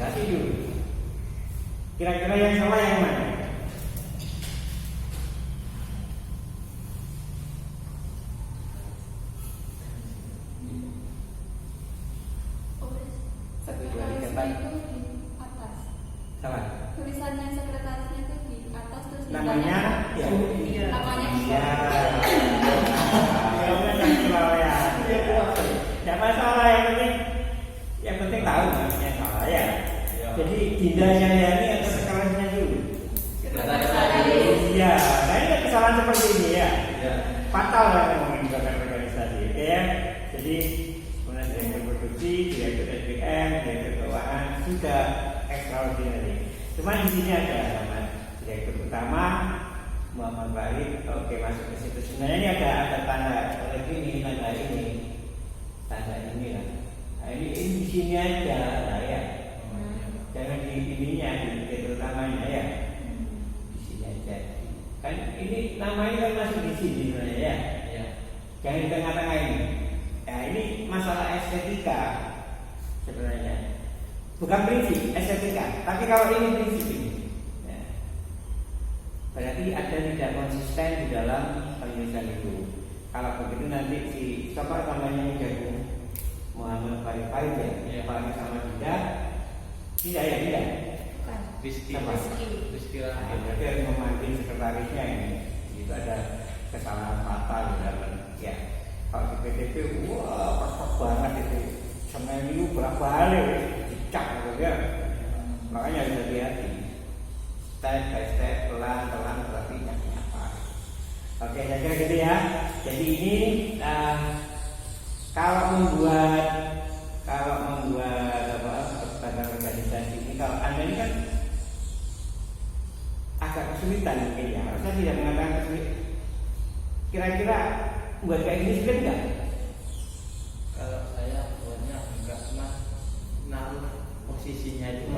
organisasi dulu. Kira-kira yang salah yang mana? Sekretarisnya itu di atas. Salah. Tulisannya sekretarisnya itu di atas terus Namanya ya. namanya Iya. Tidak masalah, yang penting tahu maksudnya salah ya. Jadi tindanya ya ini atau sekretarisnya dulu. Iya, nah ini kesalahan seperti ini ya. Fatal lah ngomongin bagian organisasi, ya. Jadi kemudian direktur produksi, direktur SDM, direktur keuangan sudah extraordinary. Cuma di sini ada nama direktur utama Muhammad Wahid. Oke, masuk ke situ. Sebenarnya ini ada tanda oleh ini, tanda ini lah. Nah ini di sini aja lah ya. Jangan di ininya, di direktur utamanya ya. Di sini aja. Kan ini namanya kan masuk di sini sebenarnya ya. Jangan di tengah-tengah ini. Nah ini masalah estetika sebenarnya. Bukan prinsip, estetika. Tapi kalau ini prinsip ini, ya. Berarti ada tidak konsisten di dalam penulisan itu. Kalau begitu nanti si siapa namanya jagung Muhammad Farid ya, Pak sama tidak ya tidak. Rizky. Nah, berarti harus memanggil sekretarisnya ini. Itu ada kesalahan fatal di dalam ya. Kalau di PTP, wah perfect banget itu. Seminggu berapa kali dicap gitu ya. Makanya harus hati-hati. Step by step, pelan-pelan berarti nyapa. Oke, saya kira gitu ya. Jadi ini kalau membuat badan organisasi ini, kalau Anda ini kan agak kesulitan mungkin ya. Saya tidak mengatakan kesulitan. Kira-kira buat kayak gini sulit nggak? Kalau saya buatnya enggak cuma naruh posisinya itu.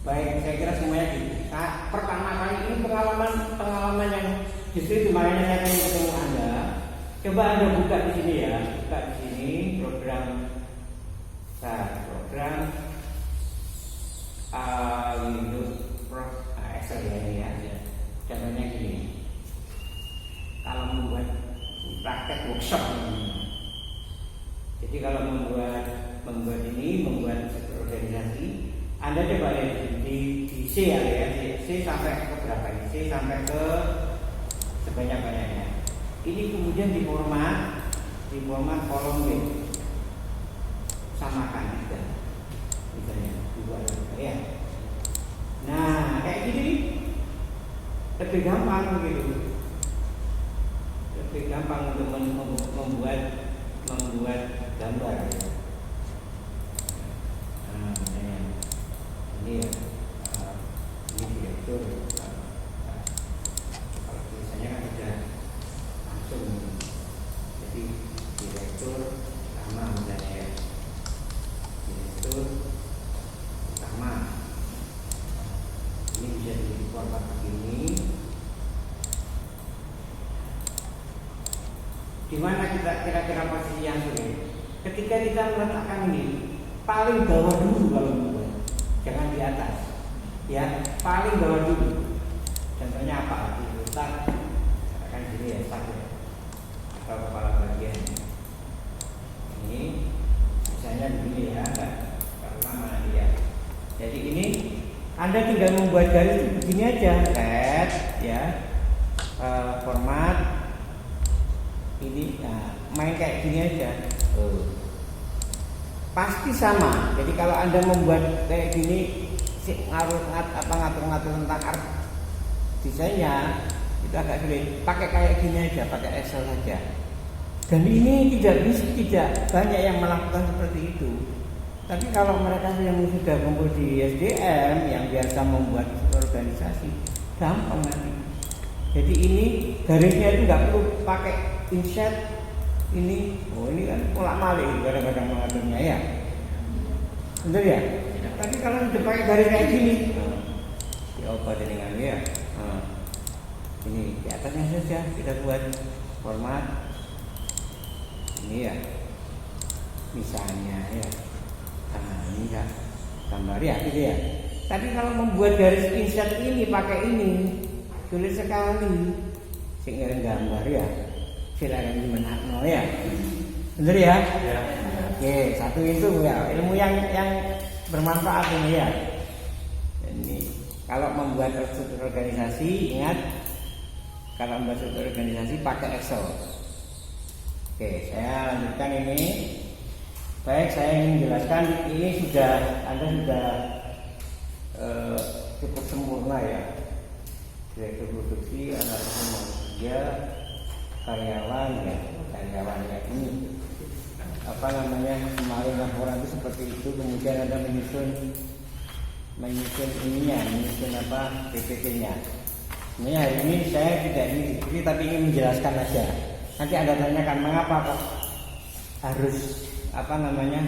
Baik, saya kira semuanya gitu. Nah, pertama kali ini pengalaman yang justru itu makanya saya ingin ketemu Anda. Coba Anda buka di sini ya, buka di sini program Windows Pro Excel ya ini ya. Contohnya gini. Kalau membuat praktek workshop ini. Jadi kalau membuat organisasi, Anda coba lihat di C ya, C sampai ke berapa ini? C sampai ke sebanyak-banyaknya. Ini kemudian diformat kolom B. Samakan juga. Misalnya dua ya. Nah, kayak gini lebih gampang gitu. Lebih gampang untuk membuat gambar ya. Nah, ini ya, ini direktur. Kalau tulisannya kan sudah langsung, jadi direktur utama misalnya ya, direktur utama. Ini bisa jadi format begini. Di mana kita kira-kira posisi yang sulit? Ketika kita meletakkan ini paling bawah dulu kalau membuat, jangan di atas, ya paling bawah dulu. Contohnya apa? Diletak, akan gini ya, start ya, atau kepala bagian. Ini misalnya begini ya, enggak lama ya. Jadi ini Anda tinggal membuat garis begini aja, red ya, format. Ini main kayak gini aja, pasti sama. Jadi kalau Anda membuat kayak gini, ngatur-ngatur tentang art desainnya itu agak sulit. Pakai kayak gini aja, pakai Excel saja. Dan ini tidak banyak yang melakukan seperti itu. Tapi kalau mereka yang sudah kumpul di SDM yang biasa membuat organisasi, gampang nanti. Jadi ini garisnya itu nggak perlu pakai insert ini. Ini kan ulak-malik kadang-kadang mengaturnya ya. Betul ya? Tapi kalau udah pakai garis kayak gini, ya apa dengan ya? Ini di atasnya saja kita buat format ini ya. Misalnya ya. Ini ya. gambar ya gitu ya. Tapi kalau membuat garis insert ini pakai ini sulit sekali. Sing gambar ya silakan dimenakno ya. Bener ya? Ya. Oke, satu itu ya ilmu yang bermanfaat ini ya. Ini kalau membuat struktur organisasi, ingat kalau membuat struktur organisasi pakai Excel. Oke, saya lanjutkan ini. Baik, saya ingin menjelaskan ini Anda sudah cukup sempurna ya. Direktur produksi, analis manusia, karyawannya ini apa namanya kemarin laporan itu seperti itu, kemudian Anda menyusun ininya, menyusun apa PPT-nya. Sebenarnya hari ini saya tidak ingin diskusi tapi ingin menjelaskan aja. Nanti Anda tanyakan mengapa kok harus apa namanya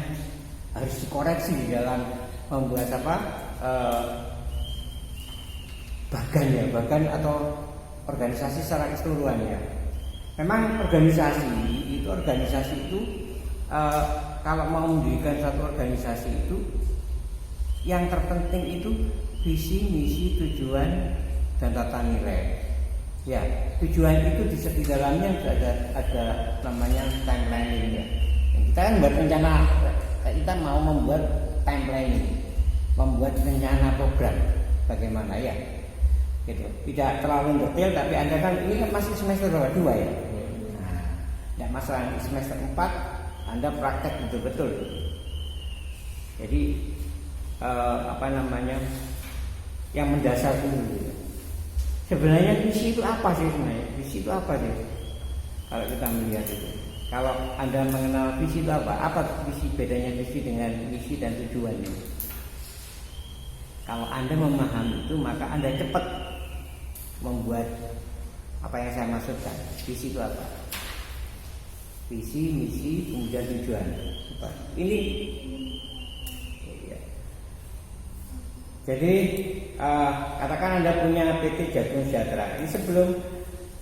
harus dikoreksi di dalam membuat apa bagan atau organisasi secara keseluruhannya. Memang organisasi itu kalau mau mendirikan satu organisasi itu yang terpenting itu visi, misi, tujuan dan tata nilai. Ya, tujuan itu di dalamnya ada namanya timeline-nya. Kita kan buat rencana, kita mau membuat timeline, membuat rencana program bagaimana ya. Gitu. Tidak terlalu detail tapi Anda kan ini kan masih semester 2 ya. Nah, tidak masalah semester 4 Anda praktek betul-betul. Jadi apa namanya yang mendasar dulu. Sebenarnya visi itu apa sih sebenarnya? Visi itu apa sih? Kalau kita melihat itu, kalau Anda mengenal visi itu apa? Apa visi, bedanya visi dengan misi dan tujuan ini? Kalau Anda memahami itu, maka Anda cepat membuat apa yang saya maksudkan. Visi itu apa? Visi, misi, kemudian tujuan. Ini ya. Jadi katakan Anda punya PT Jagung Sejahtera. Ini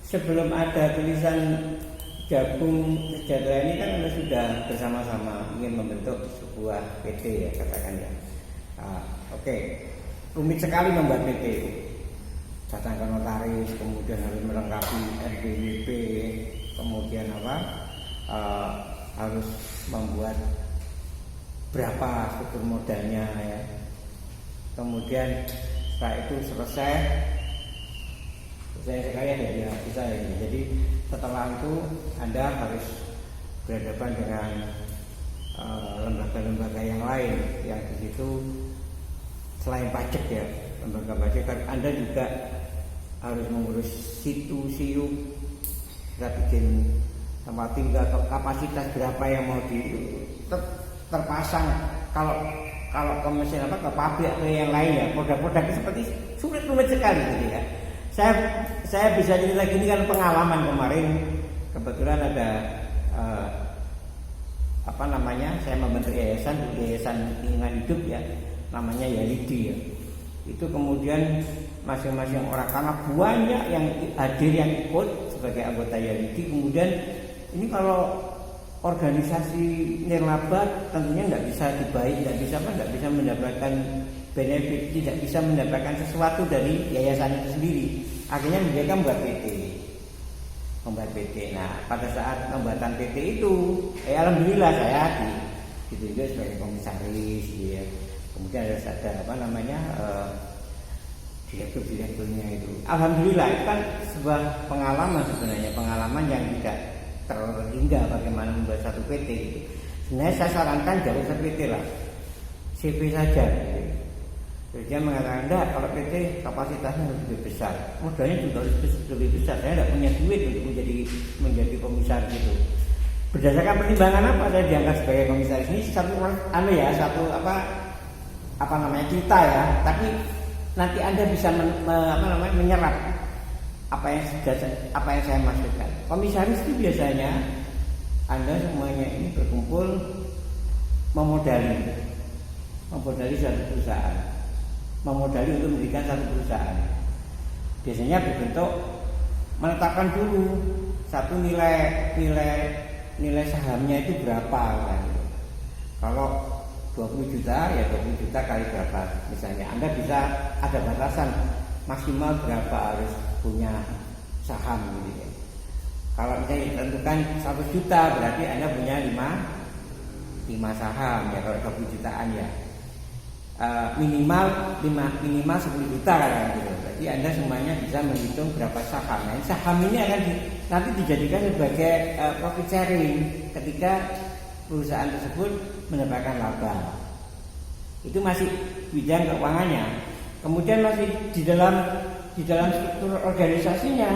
sebelum ada tulisan Jagung Sejahtera ini kan Anda sudah bersama-sama ingin membentuk sebuah PT ya katakan ya. Oke. Rumit sekali membuat PT itu. Datang ke notaris, kemudian harus melengkapi RPWP, kemudian harus membuat berapa struktur modalnya ya. Kemudian setelah itu selesai sekali ada ya bisa ini. Jadi setelah itu Anda harus berhadapan dengan lembaga-lembaga yang lain yang di situ selain pajak ya, lembaga pajak kan Anda juga harus mengurus situ, kita bikin tempat tinggal atau kapasitas berapa yang mau terpasang kalau ke mesin ke pabrik atau yang lain ya, produk-produk seperti rumit sekali gitu ya. Saya bisa cerita gini kan pengalaman kemarin kebetulan ada saya membentuk yayasan lingkungan hidup ya, namanya Yalidi ya. Itu kemudian masing-masing orang karena banyak yang hadir yang ikut sebagai anggota Yalidi, kemudian ini kalau organisasi nirlaba tentunya nggak bisa mendapatkan benefit, tidak bisa mendapatkan sesuatu dari yayasan itu sendiri. Akhirnya mereka membuat PT. Nah, pada saat pembuatan PT itu, alhamdulillah saya gitu juga sebagai komisaris, ya. Kemudian ada direkturnya itu. Alhamdulillah itu kan sebuah pengalaman sebenarnya, pengalaman yang tidak terhingga bagaimana membuat satu PT gitu. Sebenarnya saya sarankan jangan usah PT lah, CV saja gitu. Jadi dia mengatakan enggak, kalau PT kapasitasnya harus lebih besar, modalnya juga harus lebih besar. Saya tidak punya duit untuk menjadi komisaris gitu. Berdasarkan pertimbangan apa saya diangkat sebagai komisaris ini satu cerita ya, tapi nanti Anda bisa menyerap apa yang saya maksudkan. Komisaris itu biasanya Anda semuanya ini berkumpul memodali satu perusahaan, memodali untuk mendirikan satu perusahaan. Biasanya berbentuk menetapkan dulu satu nilai sahamnya itu berapa kan. Kalau 20 juta ya 20 juta kali berapa misalnya. Anda bisa ada batasan maksimal berapa harus punya saham gitu ya. Kalau misalnya ditentukan 100 juta berarti Anda punya 5 saham ya kalau 20 jutaan ya. Minimal 10 juta kan gitu. Berarti Anda semuanya bisa menghitung berapa saham. Nah, saham ini akan nanti dijadikan sebagai profit sharing ketika perusahaan tersebut mendapatkan laba. Itu masih bidang keuangannya. Kemudian masih di dalam struktur organisasinya,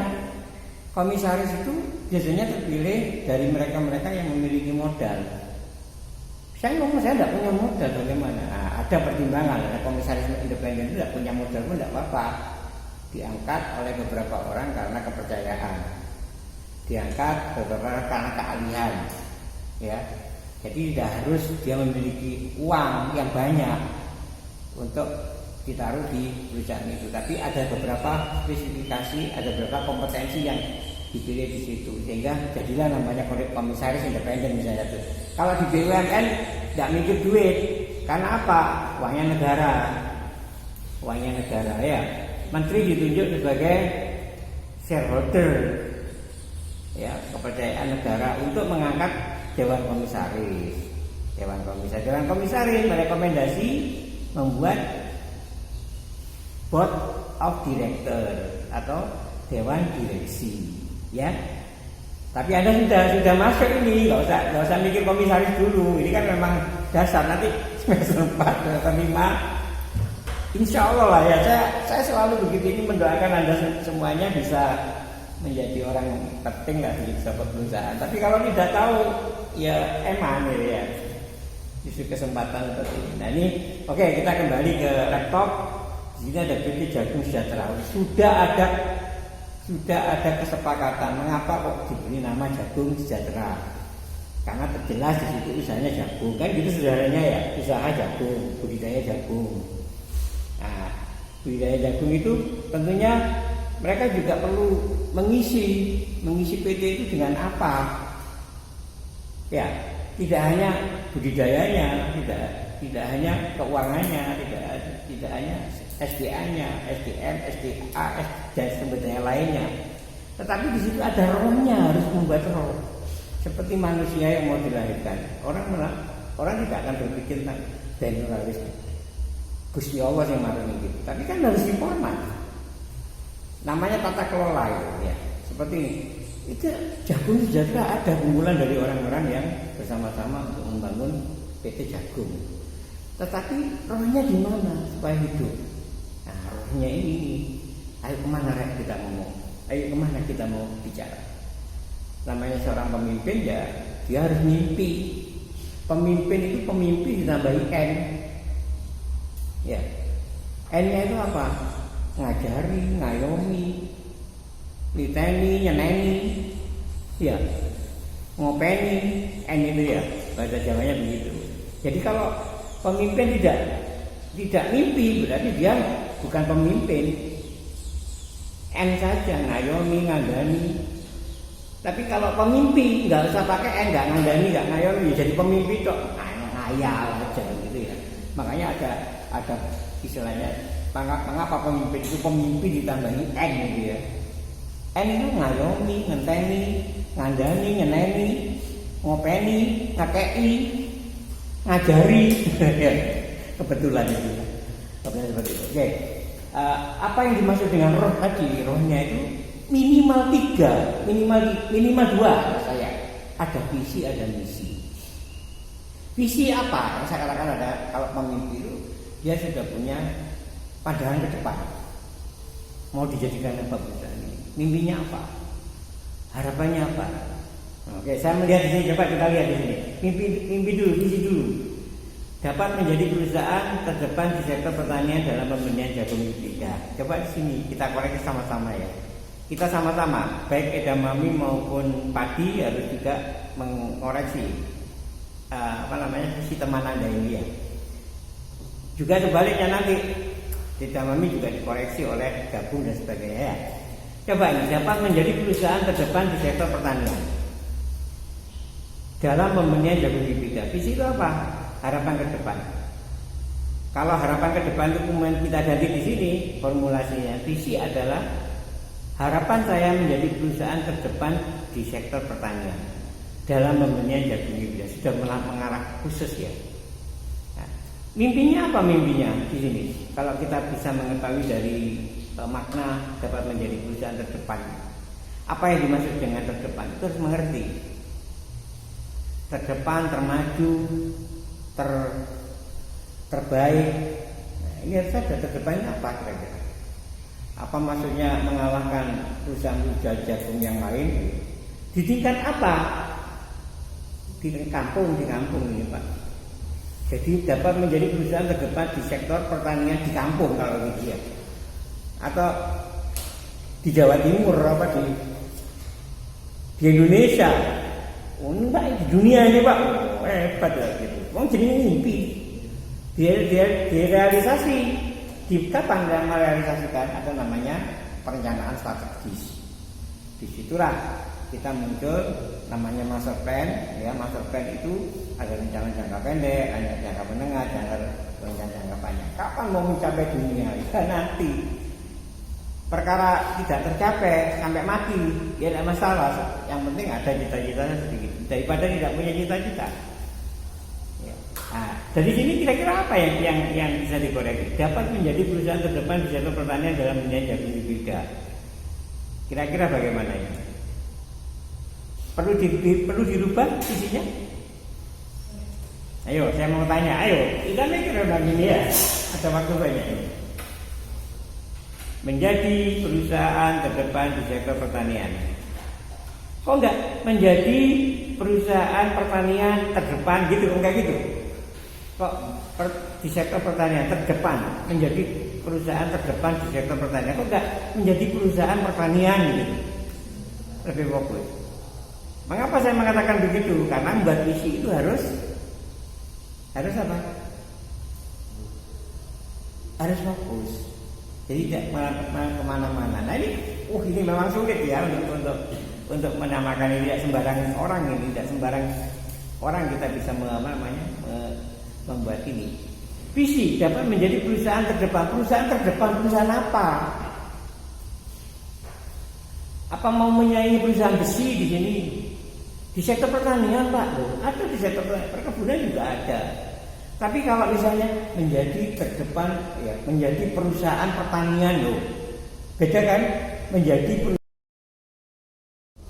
komisaris itu biasanya terpilih dari mereka-mereka yang memiliki modal. Saya tidak punya modal, bagaimana? Nah, ada pertimbangan. Ada komisaris independen itu tidak punya modal pun tidak apa-apa. Diangkat oleh beberapa orang karena kepercayaan. Diangkat beberapa orang karena keahlian. Ya. Jadi tidak harus dia memiliki uang yang banyak untuk ditaruh di perusahaan itu. Tapi ada beberapa spesifikasi, ada beberapa kompetensi yang dipilih di situ, sehingga jadilah namanya komisaris independen misalnya itu. Kalau di BUMN tidak mikir duit, karena apa? Uangnya negara ya. Menteri ditunjuk sebagai shareholder, ya kepercayaan negara untuk mengangkat Dewan Komisaris merekomendasi membuat Board of Director atau Dewan Direksi, ya. Tapi Anda sudah masuk ini, nggak usah mikir komisaris dulu. Ini kan memang dasar, nanti semester 4, semester 5. Insya Allah lah ya, saya selalu begitu ini mendoakan Anda semuanya bisa menjadi orang penting lah di sebuah perusahaan. Tapi kalau tidak tahu, ya eman ya. Justru kesempatan seperti ini. Nah ini, oke, kita kembali ke laptop. Di sini ada PT Jagung Sejahtera. Sudah ada kesepakatan mengapa kok diberi nama Jagung Sejahtera. Karena terjelas di situ usahanya jagung, kan gitu saudaranya ya, usaha jagung, budidaya jagung. Nah, budidaya jagung itu tentunya mereka juga perlu mengisi PT itu dengan apa? Ya, tidak hanya budidayanya, tidak hanya keuangannya, tidak hanya SDA-nya, SDM, SDA, dan sebagainya lainnya. Tetapi di situ ada rohnya, harus membuat roh. Seperti manusia yang mau dilahirkan, orang tidak akan berpikir tentang generalis. Gusti Allah yang marah gitu. Tapi kan harus diformat. Namanya tata kelola ya. Seperti ini. Itu Jagung Sejahtera ada kumpulan dari orang-orang yang bersama-sama untuk membangun PT Jagung. Tetapi rohnya di mana supaya hidup? Nah, rohnya ini. Ayo kemana kita ngomong? Ayo kemana kita mau bicara? Namanya seorang pemimpin ya, dia harus mimpi. Pemimpin itu pemimpi ditambahi N. Ya. N-nya itu apa? Ngajari, ngayomi, liteni, nyeneni, ya, ngopeni, N itu ya, bahasa Jawanya begitu. Jadi kalau pemimpin tidak mimpi, berarti dia bukan pemimpin. N saja, ngayomi, ngandani. Tapi kalau pemimpi nggak usah pakai N, nggak ngandani, nggak ngayomi, jadi pemimpi kok ngayal aja gitu ya. Makanya ada istilahnya. Mengapa pemimpin itu pemimpi ditambahi N gitu ya. N itu ngayomi, ngenteni, ngandani, nyeneni, ngopeni, ngakei, ngajari. Kebetulan itu. Kebetulan seperti itu. Oke. Apa yang dimaksud dengan roh tadi? Rohnya itu minimal 3, minimal 2 saya. Ada visi, ada misi. Visi apa? Yang saya katakan ada kalau pemimpin itu dia sudah punya pandangan ke depan. Mau dijadikan apa perusahaan ini? Mimpinya apa? Harapannya apa? Oke, saya melihat di sini, coba kita lihat di sini. Mimpi dulu, visi dulu. Dapat menjadi perusahaan terdepan di sektor pertanian dalam pembenihan jagung hibrida. Coba di sini kita koreksi sama-sama ya. Kita sama-sama, baik edamame maupun padi harus juga mengoreksi visi teman Anda ini ya. Juga sebaliknya nanti edamame juga dikoreksi oleh gabung dan sebagainya ya. Coba ini dapat menjadi perusahaan terdepan di sektor pertanian dalam pembenihan jagung hibrida. Visi itu apa? Harapan ke depan. Kalau harapan ke depan itu kemudian kita ganti di sini formulasinya, visi adalah harapan saya menjadi perusahaan terdepan di sektor pertanian dalam pembenihan jagung hibrida. Sudah mengarah khusus ya. Nah, mimpinya apa mimpinya di sini? Kalau kita bisa mengetahui dari makna dapat menjadi perusahaan terdepan, apa yang dimaksud dengan terdepan? Itu harus mengerti. Terdepan, termaju, terbaik. Nah, ini harus ada terdepannya apa kira-kira? Apa maksudnya mengalahkan perusahaan jagung yang lain? Di tingkat apa? Di kampung ini Pak. Jadi dapat menjadi perusahaan terdepan di sektor pertanian di kampung kalau gitu ya. Atau di Jawa Timur apa di Indonesia. Oh enggak, di dunia ini Pak. Hebat lah gitu. Wong jenenge mimpi. Dia realisasi. Di kapan dia merealisasikan? Ada namanya perencanaan strategis. Disitulah kita muncul namanya master plan. Ya, master plan itu ada rencana jangka pendek, ada jangka menengah, rencana jangka panjang. Kapan mau mencapai dunia? Ya nanti. Perkara tidak tercapai sampai mati, ya tidak masalah. Yang penting ada cita-citanya sedikit daripada tidak punya cita-cita. Nah, dari sini kira-kira apa yang bisa dikoreksi? Dapat menjadi perusahaan terdepan di sektor pertanian dalam pembenihan jagung hibrida. Kira-kira bagaimana ini? Perlu dirubah isinya? Ayo, saya mau tanya. Ayo, kita mikir begini ya. Ada waktu banyak ini. Menjadi perusahaan terdepan di sektor pertanian. Kok enggak menjadi perusahaan pertanian terdepan gitu? Enggak gitu. Kok di sektor pertanian terdepan menjadi perusahaan terdepan di sektor pertanian, kok enggak menjadi perusahaan pertanian gitu? Lebih fokus. Mengapa saya mengatakan begitu? Karena membuat misi itu harus apa? Harus fokus. Jadi tidak kemana-mana. Nah ini memang sulit ya untuk menamakan ini. Tidak sembarang orang ini, tidak sembarang orang kita bisa membuat ini. Visi dapat menjadi perusahaan terdepan. Perusahaan apa? Apa mau menyaingi perusahaan besi di sini? Di sektor pertanian Pak, ada di sektor perkebunan juga ada. Tapi kalau misalnya menjadi terdepan, ya menjadi perusahaan pertanian loh, beda kan? Menjadi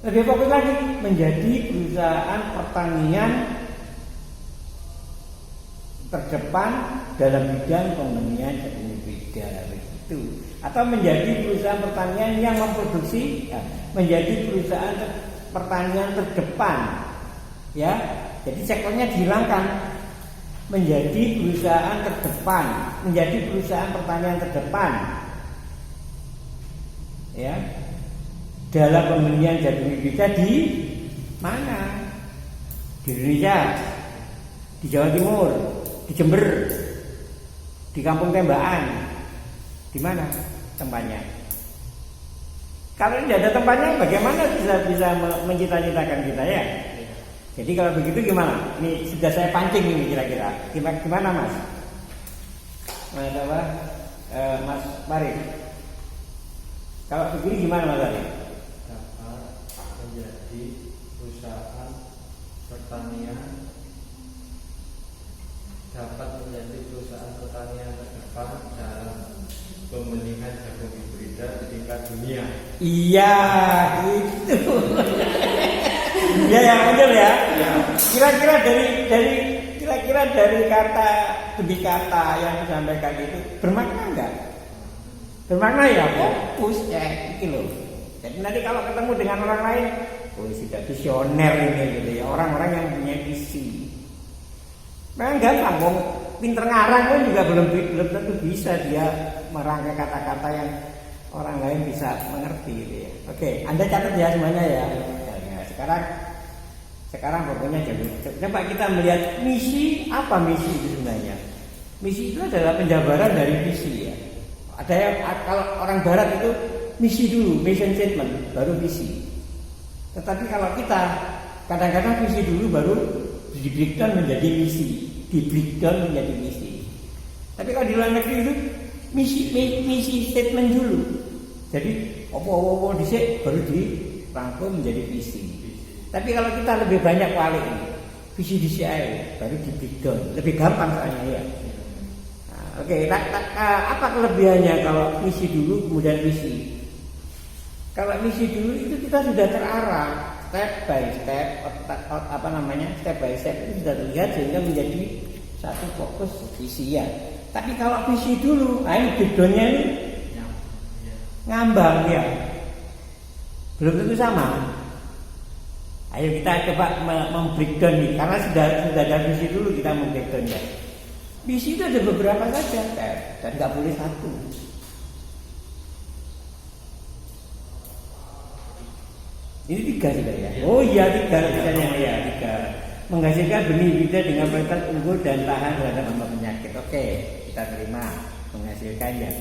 lebih fokus lagi menjadi perusahaan pertanian terdepan dalam bidang pembenihan jagung hibrida begitu. Atau menjadi perusahaan pertanian yang memproduksi, ya, menjadi perusahaan pertanian terdepan, ya. Jadi sektornya dihilangkan. Menjadi perusahaan terdepan, menjadi perusahaan pertanian terdepan, ya, dalam pembenihan jagung hibrida di mana? Di Indonesia, di Jawa Timur, di Jember, di Kampung Tembakan, di mana tempatnya? Kalau tidak ada tempatnya, bagaimana bisa mencita-citakan kita ya? Jadi kalau begitu gimana? Ini sudah saya pancing ini kira-kira. Gimana Mas? Mas Mari. Kalau begini gimana Mas Mari? Dapat menjadi perusahaan pertanian. Dapat menjadi perusahaan pertanian terdepan dalam pembenihan jagung hibrida di tingkat dunia. Iya, itu. Ya yang benar ya. Kira-kira dari kata demi kata yang disampaikan itu bermakna enggak? Bermakna ya, fokus ya gitu loh. Jadi nanti kalau ketemu dengan orang lain, sudah visioner ini gitu ya, orang-orang yang punya visi. Memang gampang, wong pinter ngarang pun juga belum tentu bisa dia merangkai kata-kata yang orang lain bisa mengerti gitu ya. Oke, Anda catat ya semuanya ya. Sekarang pokoknya coba kita melihat misi. Apa misi itu sebenarnya? Misi itu adalah penjabaran dari visi ya. Ada yang kalau orang barat itu misi dulu, mission statement, baru visi. Tetapi kalau kita kadang-kadang visi dulu baru di breakdown menjadi misi. di breakdown menjadi misi. Tapi kalau di luar negeri itu misi statement dulu. Jadi apa-apa dhisik baru dirangkum menjadi visi. Tapi kalau kita lebih banyak kuali ini, visi dhisik ae baru di breakdown. Lebih gampang soalnya ya. Nah, oke, apa kelebihannya kalau misi dulu kemudian visi? Kalau misi dulu itu kita sudah terarah step by step, step by step itu sudah terlihat sehingga menjadi satu fokus visi ya. Tapi kalau visi dulu, ini breakdownnya ini ngambang ya, belum tentu sama. Ayo kita coba membreakdown nih, karena sudah ada visi dulu kita membreakdown ya. Visi itu ada beberapa saja dan nggak boleh satu. Ini 3 sudah ya. Oh iya 3 misalnya ya 3. Menghasilkan benih bida dengan kualitas unggul dan tahan terhadap hama penyakit. Oke, kita terima menghasilkannya.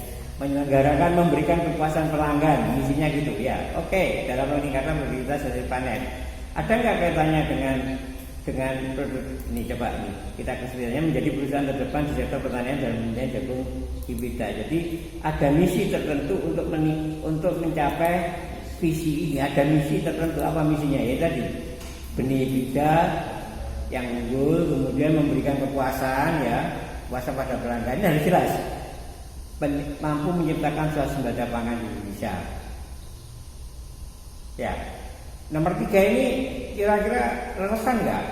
Menyelenggarakan memberikan kepuasan pelanggan, misinya gitu ya. Oke, dalam meningkatkan produktivitas hasil panen. Ada nggak kaitannya dengan produk ini? Coba nih kita kesulitannya menjadi perusahaan terdepan di sektor pertanian dan pembudidayaan jagung hibida. Jadi ada misi tertentu untuk mencapai visi ini. Ada misi tertentu. Apa misinya? Ya tadi benih hibida yang unggul, kemudian memberikan kepuasan ya, puasa pada pelanggan. Ini harus jelas. Mampu menciptakan swasembada pangan di Indonesia. Ya. Nomor 3 ini kira-kira relevan nggak?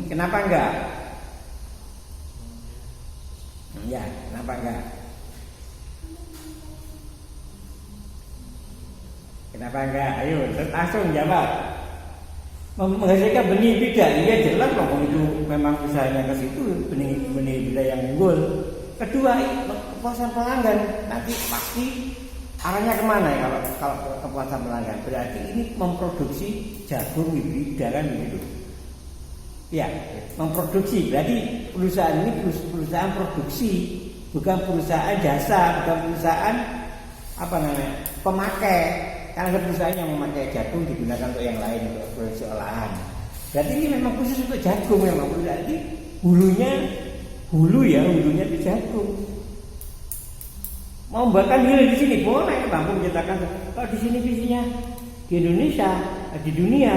Kenapa enggak? Ya, kenapa enggak? Kenapa enggak? Ayo, langsung jawab. Menghasilkan benih bida, iya jelas loh itu memang usahanya ke situ, benih bida yang unggul. Kedua, kepuasan pelanggan. Nanti pasti arahnya kemana ya kalau kepuasan pelanggan? Berarti ini memproduksi jagung hibida kan begitu. Ya, memproduksi. Berarti perusahaan ini perusahaan produksi, bukan perusahaan jasa, bukan perusahaan pemakai. Karena ada perusahaan yang memakai jagung digunakan untuk yang lain, untuk produksi olahan. Berarti ini memang khusus untuk jagung memang. Berarti hulunya itu jagung. Mau membuatkan hilir di sini boleh, mampu menciptakan. Kalau di sini visinya di Indonesia, di dunia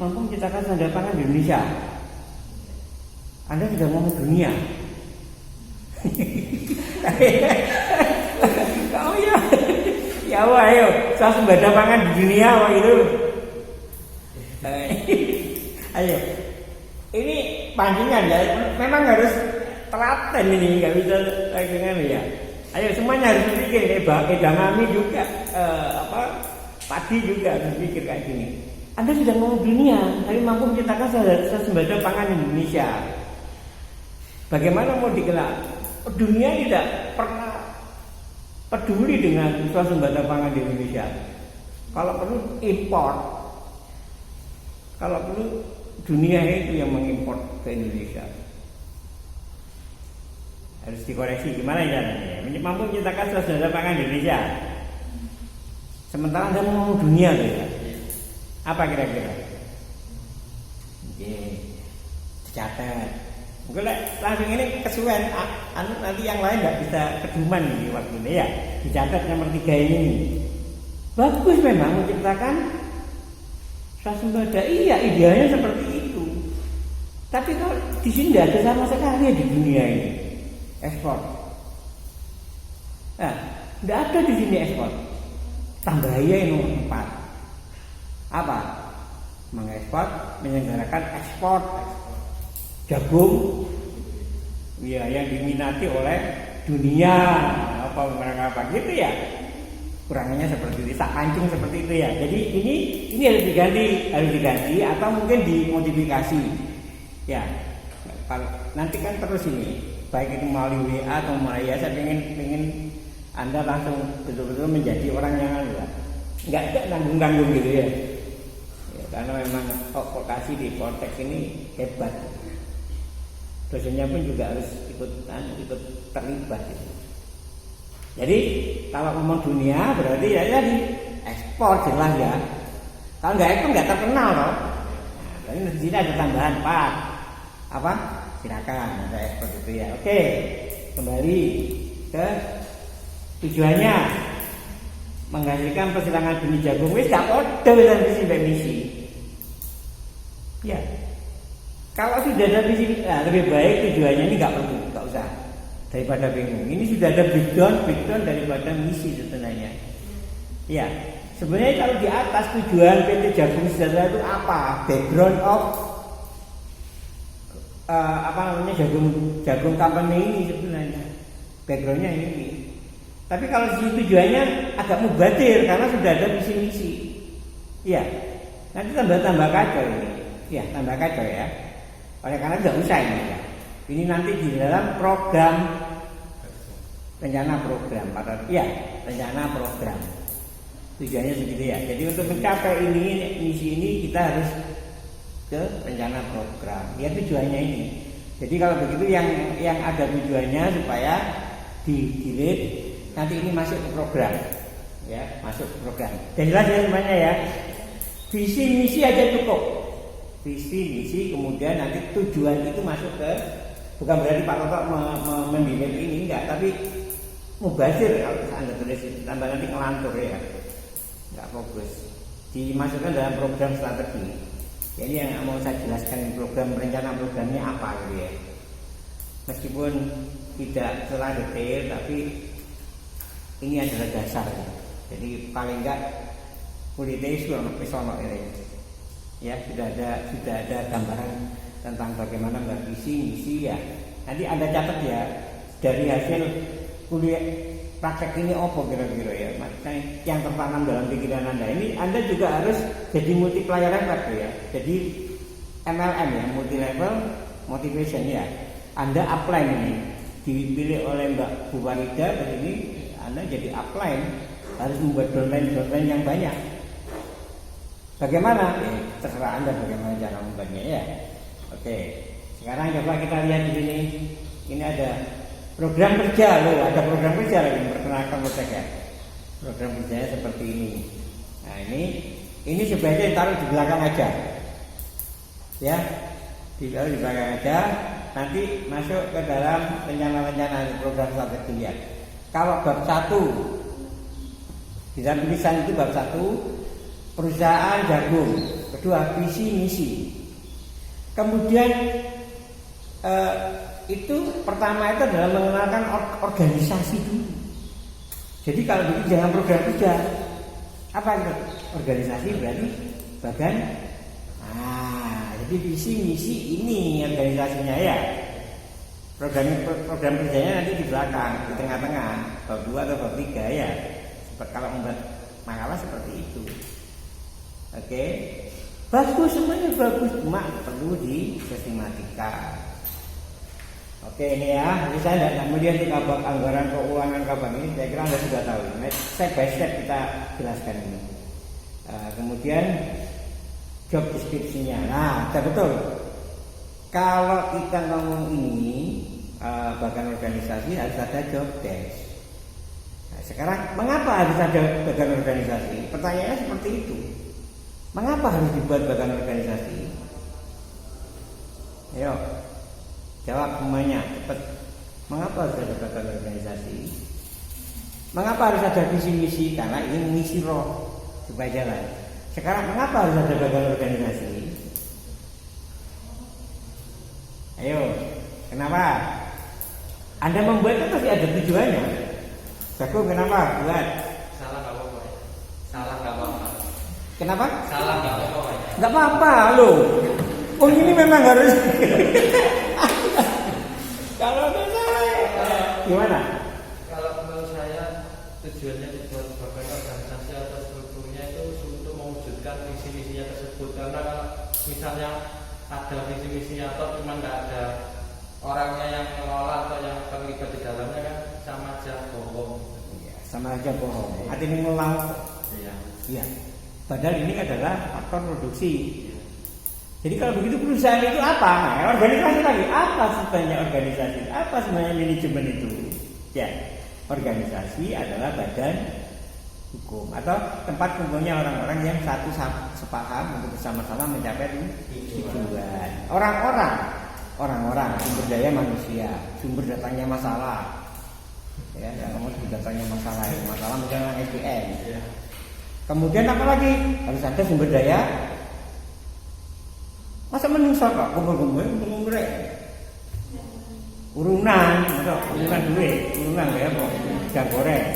mampu menciptakan sandal pangan di Indonesia. Anda sudah ngomong dunia. Oh ya. Ya wah, ayo, swasembada pangan di dunia wah itu. Ayo. Ini pancingan ya, memang harus telaten ini, nggak bisa dengan ya. Ayo semuanya harus berpikir, edamame juga, padi juga harus berpikir kayak gini. Anda sudah ngomong dunia, tapi mampu menciptakan swasembada pangan Indonesia. Bagaimana mau dikenal? Dunia tidak pernah peduli dengan swasembada pangan di Indonesia. Kalau perlu import, kalau perlu dunia itu yang mengimport ke Indonesia. Harus dikoreksi gimana caranya? Mampu menciptakan swasembada pangan di Indonesia. Sementara Anda mau dunia loh ya. Apa kira-kira? Oke, dicatat. Mungkin langsung ini kesuwen, nanti yang lain nggak bisa keduman di waktu ini ya. Dicatat nomor 3 ini. Bagus memang menciptakan swasembada. Iya, idealnya seperti itu. Tapi kalau di sini tidak ada sama sekali di dunia ini ekspor. Nah, tidak ada di sini ekspor. Tambahnya yang nomor 4. Apa? Mengekspor, menyelenggarakan ekspor jagung ya yang diminati oleh dunia apa gitu ya, kurangannya seperti itu, tak pancing seperti itu ya. Jadi ini harus diganti atau mungkin dimodifikasi ya. Kalau nanti kan terus ini baik itu melalui WA atau melalui saya pengen Anda langsung betul-betul menjadi orang yang nggak nanggung gitu ya. Karena memang vokasi di Poltek ini hebat. Dosennya pun juga harus ikut terlibat gitu. Jadi kalau ngomong dunia berarti ya di ekspor jelas ya. Kalau nggak ekspor nggak terkenal loh. Tapi di sini ada tambahan 4. Apa? Silakan, ada ekspor itu ya. Oke, kembali ke tujuannya menghasilkan persilangan benih jagung. Wis gak podo dan misi. Ya. Kalau tidak ada visi, lebih baik tujuannya ini nggak perlu, nggak usah daripada bingung. Ini sudah ada breakdown daripada misi sebenarnya. Ya, sebenarnya kalau di atas tujuan PT Jagung Sejahtera itu apa? Background of jagung company ini sebenarnya. Backgroundnya ini. Tapi kalau di tujuannya agak mubadir karena sudah ada misi-misi. Ya, nanti tambah kacau ini. Ya, tambah kacau ya. Oleh karena tidak usah ini ya. Ini nanti di dalam program rencana program rencana program. Tujuannya segitu ya. Jadi untuk mencapai misi ini kita harus ke rencana program. Ya tujuannya ini. Jadi kalau begitu yang ada tujuannya supaya di-delete nanti ini masuk ke program. Ya, masuk ke program. Dan jelas ya semuanya ya. Visi misi aja cukup. Visi, misi, kemudian nanti tujuan itu masuk ke, bukan berarti Pak Toto mendelete ini enggak, tapi mubazir kalau Anda tulis tambah nanti ngelantur ya, enggak fokus. Dimasukkan dalam program strategi. Jadi yang mau saya jelaskan program rencana programnya apa gitu ya. Meskipun tidak secara detail, tapi ini adalah dasar. Jadi paling enggak kulitnya sono ini. Ya sudah ada gambaran tentang bagaimana visi misi ya. Nanti Anda catat ya dari hasil kuliah praktek ini apa kira-kira ya. Maksudnya yang tertanam dalam pikiran Anda ini Anda juga harus jadi multiplier effect ya. Jadi MLM ya, multi level motivation ya. Anda upline ini dipilih oleh Mbak Bu Farida, ini Anda jadi upline harus membuat downline yang banyak. Bagaimana? Terserah Anda bagaimana cara membuatnya ya. Oke. Sekarang coba kita lihat di sini. Ini ada program kerja loh, ada program kerja lagi memperkenalkan project ya. Program kerjanya seperti ini. Nah, ini sebaiknya ditaruh di belakang aja. Ya. Ditaruh di belakang aja, nanti masuk ke dalam rencana-rencana program strategi ya. Kalau bab 1 di dalam tulisan itu bab 1 perusahaan jagung, kedua visi misi. Kemudian itu pertama itu adalah mengenalkan organisasi dulu. Jadi kalau begitu jangan program kerja. Apa itu? Organisasi berarti bagan. Jadi visi misi ini organisasinya ya. Program kerjanya nanti di belakang, di tengah-tengah, bab 2 atau bab 3 ya. Kalau membuat makalah seperti itu. Oke, bagus semuanya bagus, cuma perlu disistematika. Oke ini ya, jadi saya tidak kemudian di bab anggaran keuangan kapan ini, saya kira Anda sudah tahu. Step by step kita jelaskan ini. Kemudian job description-nya, betul. Kalau kita ngomong ini bagian organisasi harus ada job desk. Nah, sekarang mengapa harus ada bagian organisasi? Pertanyaannya seperti itu. Mengapa harus dibuat bagian organisasi? Ayo, jawab semuanya cepat. Mengapa harus ada bagian organisasi? Mengapa harus ada visi misi? Karena ini mengisi roh supaya jalan. Sekarang mengapa harus ada bagian organisasi? Ayo, kenapa? Anda membuatnya pasti ada tujuannya. Jagung kenapa buat? Salah nggak apa-apa. Salah nggak apa-apa. Kenapa? Salah nggak apa-apa. Nggak apa-apa loh. Oh ini memang harus. Kalau ada salah, gimana? Kalau menurut saya tujuannya dibuat sebagai organisasi atau strukturnya itu untuk mewujudkan visi misinya tersebut. Karena kalau misalnya ada visi misinya atau cuma nggak ada orangnya yang mengelola atau yang terlibat di dalamnya kan sama aja bohong. Ya, sama aja bohong. Artinya ngulang. Iya. Padahal ini adalah faktor produksi. Jadi kalau begitu perusahaan itu apa? Nah, organisasi lagi. Apa sebenarnya organisasi? Apa sebenarnya manajemen itu? Ya, organisasi adalah badan hukum. hukum atau tempat kumpulnya orang-orang yang satu sepaham untuk bersama-sama mencapai tujuan. Orang-orang sumber daya manusia, sumber datangnya masalah. Ya, kamu sumber datangnya masalah misalnya SDM. Kemudian apa lagi? Harus ada sumber daya. Masa menungso kok kumpul-kumpul urunan duit, urunan ya kok jam goreng.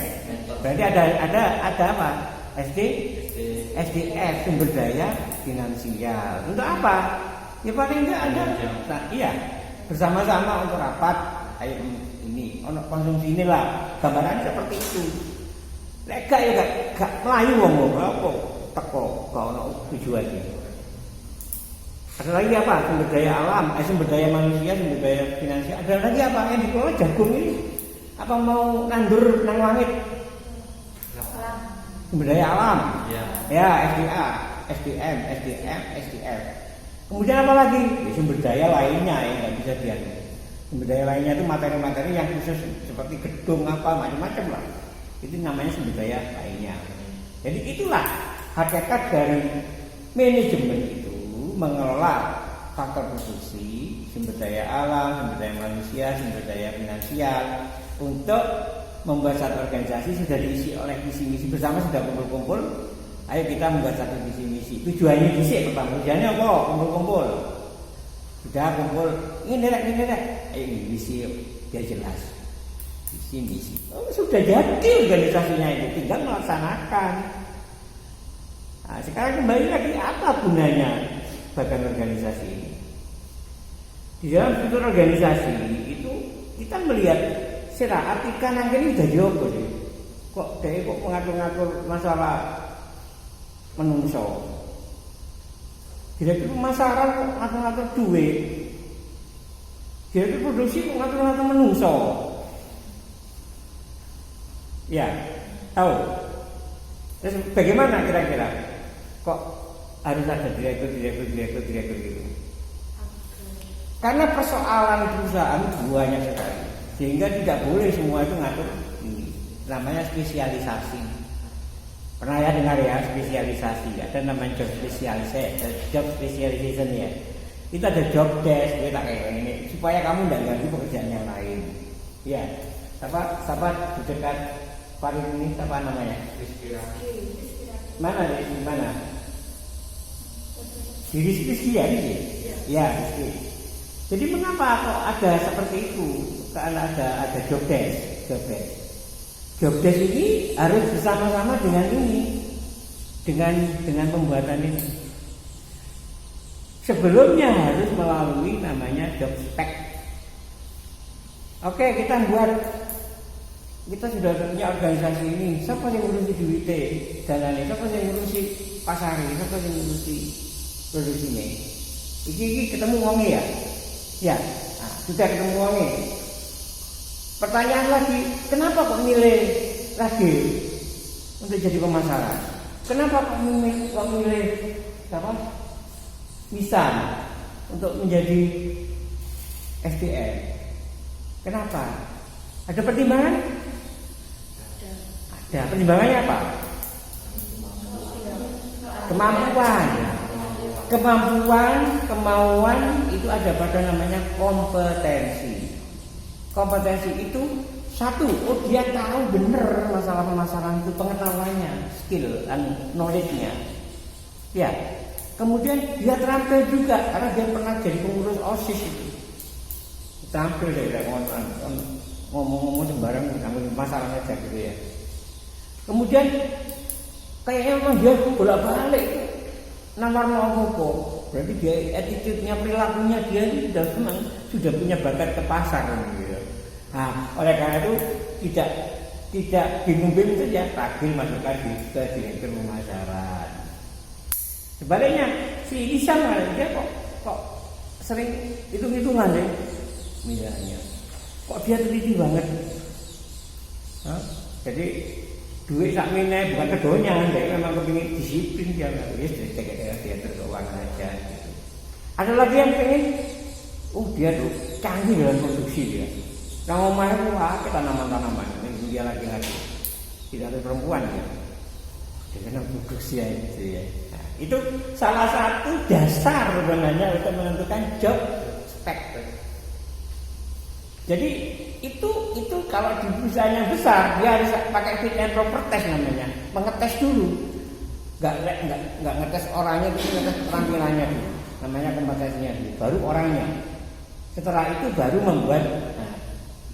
Berarti ada apa? SDF sumber daya finansial. Untuk apa? Ya paling enggak ada. Nah, iya. Bersama-sama untuk rapat kayak ini, ono konsumsi inilah. Gambaran seperti itu. Lek gak ya gak melayu wong apa teko gak ono tujuannya. Ada lagi apa? Sumber daya alam, sumber daya manusia, sumber daya finansial. Ada lagi apa? Yang dikelola jagung ini. Apa mau nandur nang langit? Sumber daya alam. Ya, SDA, SDM, SDF. Kemudian apa lagi? Ya, sumber daya lainnya yang nggak bisa diambil. Sumber daya lainnya itu materi-materi yang khusus seperti gedung apa macam-macam lah. Itu namanya sumber daya lainnya. Jadi itulah hakikat dari manajemen itu mengelola faktor produksi, sumber daya alam, sumber daya manusia, sumber daya finansial untuk membuat satu organisasi sudah diisi oleh visi-misi bersama, sudah kumpul-kumpul. Ayo kita membuat satu visi-misi. Tujuannya pertama. Tujuannya apa? Kumpul-kumpul. Sudah kumpul. Ini rek. Ayo visi dia jelas. Visi-misi. Oh, sudah jadi organisasinya itu, tinggal melaksanakan. Nah, sekarang kembali lagi apa gunanya badan organisasi ini? Di dalam struktur organisasi itu kita melihat secara artikan yang ini udah jogo sih. Kok mengatur-ngatur masalah menungso. Direktur pemasaran ngatur-ngatur duit. Direktur produksi ngatur-ngatur menungso. Ya, tahu. Terus bagaimana kira-kira? Kok harus ada direktur gitu? Karena persoalan perusahaan banyak sekali, sehingga tidak boleh semua itu ngatur ini. Namanya spesialisasi. Pernah ya dengar ya spesialisasi? Ada namanya job specialization ya. Itu ada job desk, kita kayak ini supaya kamu tidak ganggu pekerjaan yang lain. Ya, siapa di dekat Farid ini siapa namanya? Mana? Rizky ya ini? Ya, Rizky. Jadi mengapa kok ada seperti itu? Karena ada job desk. Job desk ini harus bersama-sama dengan ini, dengan pembuatan ini. Sebelumnya harus melalui namanya job spec. Oke, kita sudah punya organisasi ini. Siapa yang ngurusi duitnya, dananya? Siapa yang ngurusi pasarnya? Siapa yang ngurusi produksinya? Iki ketemu wongnya ya? Ya, sudah ketemu wongnya. Pertanyaan lagi, kenapa kok milih radio untuk jadi pemasaran? Kenapa kok milih Misal untuk menjadi SDM? Kenapa? Ada pertimbangan? Ada. Pertimbangannya apa? Kemauan itu ada pada namanya kompetensi. Kompetensi itu satu, dia tahu benar masalah pemasaran itu, pengetahuannya, skill dan knowledge-nya. Ya. Kemudian dia terampil juga karena dia pernah jadi pengurus OSIS itu. Terampil dia ngomong-ngomong sembarang tentang masalah saja gitu ya. Kemudian kayaknya memang dia bolak-balik nawar apa. Berarti dia attitude-nya, perilakunya dia sudah punya bakat ke pasar gitu. Nah, oleh karena itu tidak bingung-bingung saja tagih masukkan ke direktur pemasaran. Sebaliknya si Isam dia kok sering hitung-hitungan deh, misalnya. Kok dia teliti banget? Jadi duit sak meneh bukan kedonya, dia memang kepingin disiplin dia nggak boleh dia keuangan aja. Gitu. Ada lagi yang pengen, dia tuh canggih dalam produksi dia. Nah, omah itu kita tanaman-tanaman, ini dia laki-laki, tidak ada perempuan ya. produksi ya itu ya. Nah, itu salah satu dasar sebenarnya untuk menentukan job spec. Jadi itu kalau di perusahaan yang besar dia harus pakai fit and proper test namanya, mengetes dulu. Nggak ngetes orangnya, itu ngetes keterampilannya dulu. Namanya kompetensinya dulu, baru orangnya. Setelah itu baru membuat. Nah,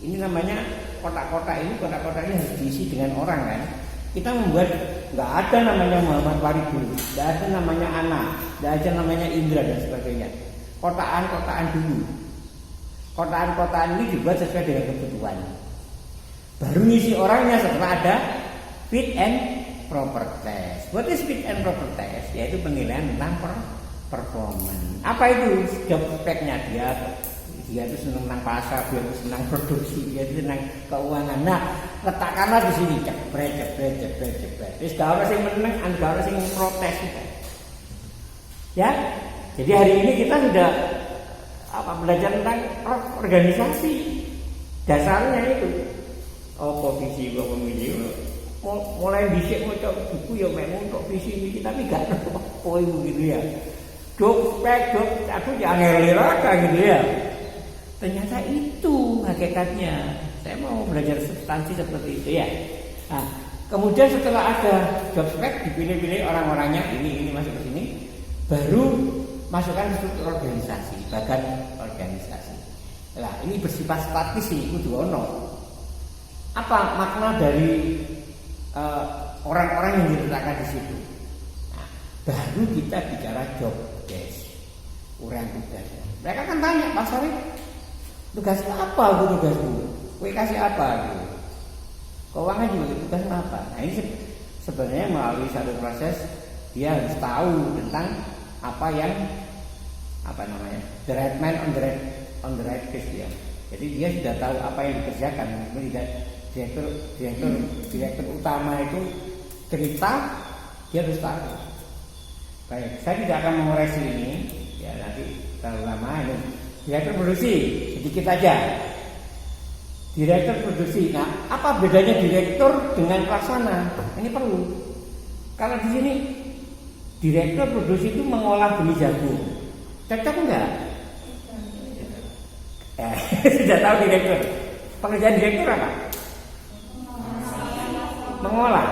ini namanya kotak-kotak ini harus diisi dengan orang kan. Kita membuat nggak ada namanya Muhammad Waridul, nggak ada namanya Ana, nggak ada namanya Indra dan sebagainya. Kotaan-kotaan dulu. Kotaan-kotaan ini dibuat sesuai dengan kebutuhan. Baru ngisi orangnya setelah ada fit and proper test. What is fit and proper test? Yaitu penilaian tentang performance. Apa itu job spec-nya? Dia itu senang tentang pasar, dia itu senang produksi, dia itu senang keuangan. Nah, letakkanlah di sini jebret. Terus kalau orang yang menang, kalau orang yang protes ya. Jadi hari ini kita sudah belajar tentang organisasi. Dasarnya itu posisi gua pemilih. Mulai bisik mau coba buku ya memang untuk visi ini, tapi gak ada poin begitu ya. Job aku jangan ngeliraka gitu ya. Ternyata itu hakikatnya. Saya mau belajar substansi seperti itu ya. Nah, kemudian setelah ada job spec dipilih-pilih orang-orangnya ini masuk ke sini, baru masukkan struktur organisasi, bagan organisasi. Nah, ini bersifat statis sih, kudu ono. Apa makna dari orang-orang yang diletakkan di situ? Nah, baru kita bicara job desk, uraian tugasnya. Mereka kan tanya, Pak Sarif, tugasnya apa? Tugasmu? Kowe kasih apa? Keuangan juga tugasnya apa? Nah, ini sebenarnya melalui satu proses dia harus tahu tentang apa yang the right man on the right place ya. Jadi dia sudah tahu apa yang dikerjakan. Direktur utama itu cerita, dia harus tahu. Baik, saya tidak akan mengoreksi ini ya, nanti terlalu lama. Direktur produksi sedikit aja. Direktur produksi. Nah, apa bedanya direktur dengan pelaksana? Ini perlu. Kalau di sini direktur produksi itu mengolah benih jagung. Cocok enggak? Sudah tahu direktur. Pekerjaan direktur apa? Mengolah.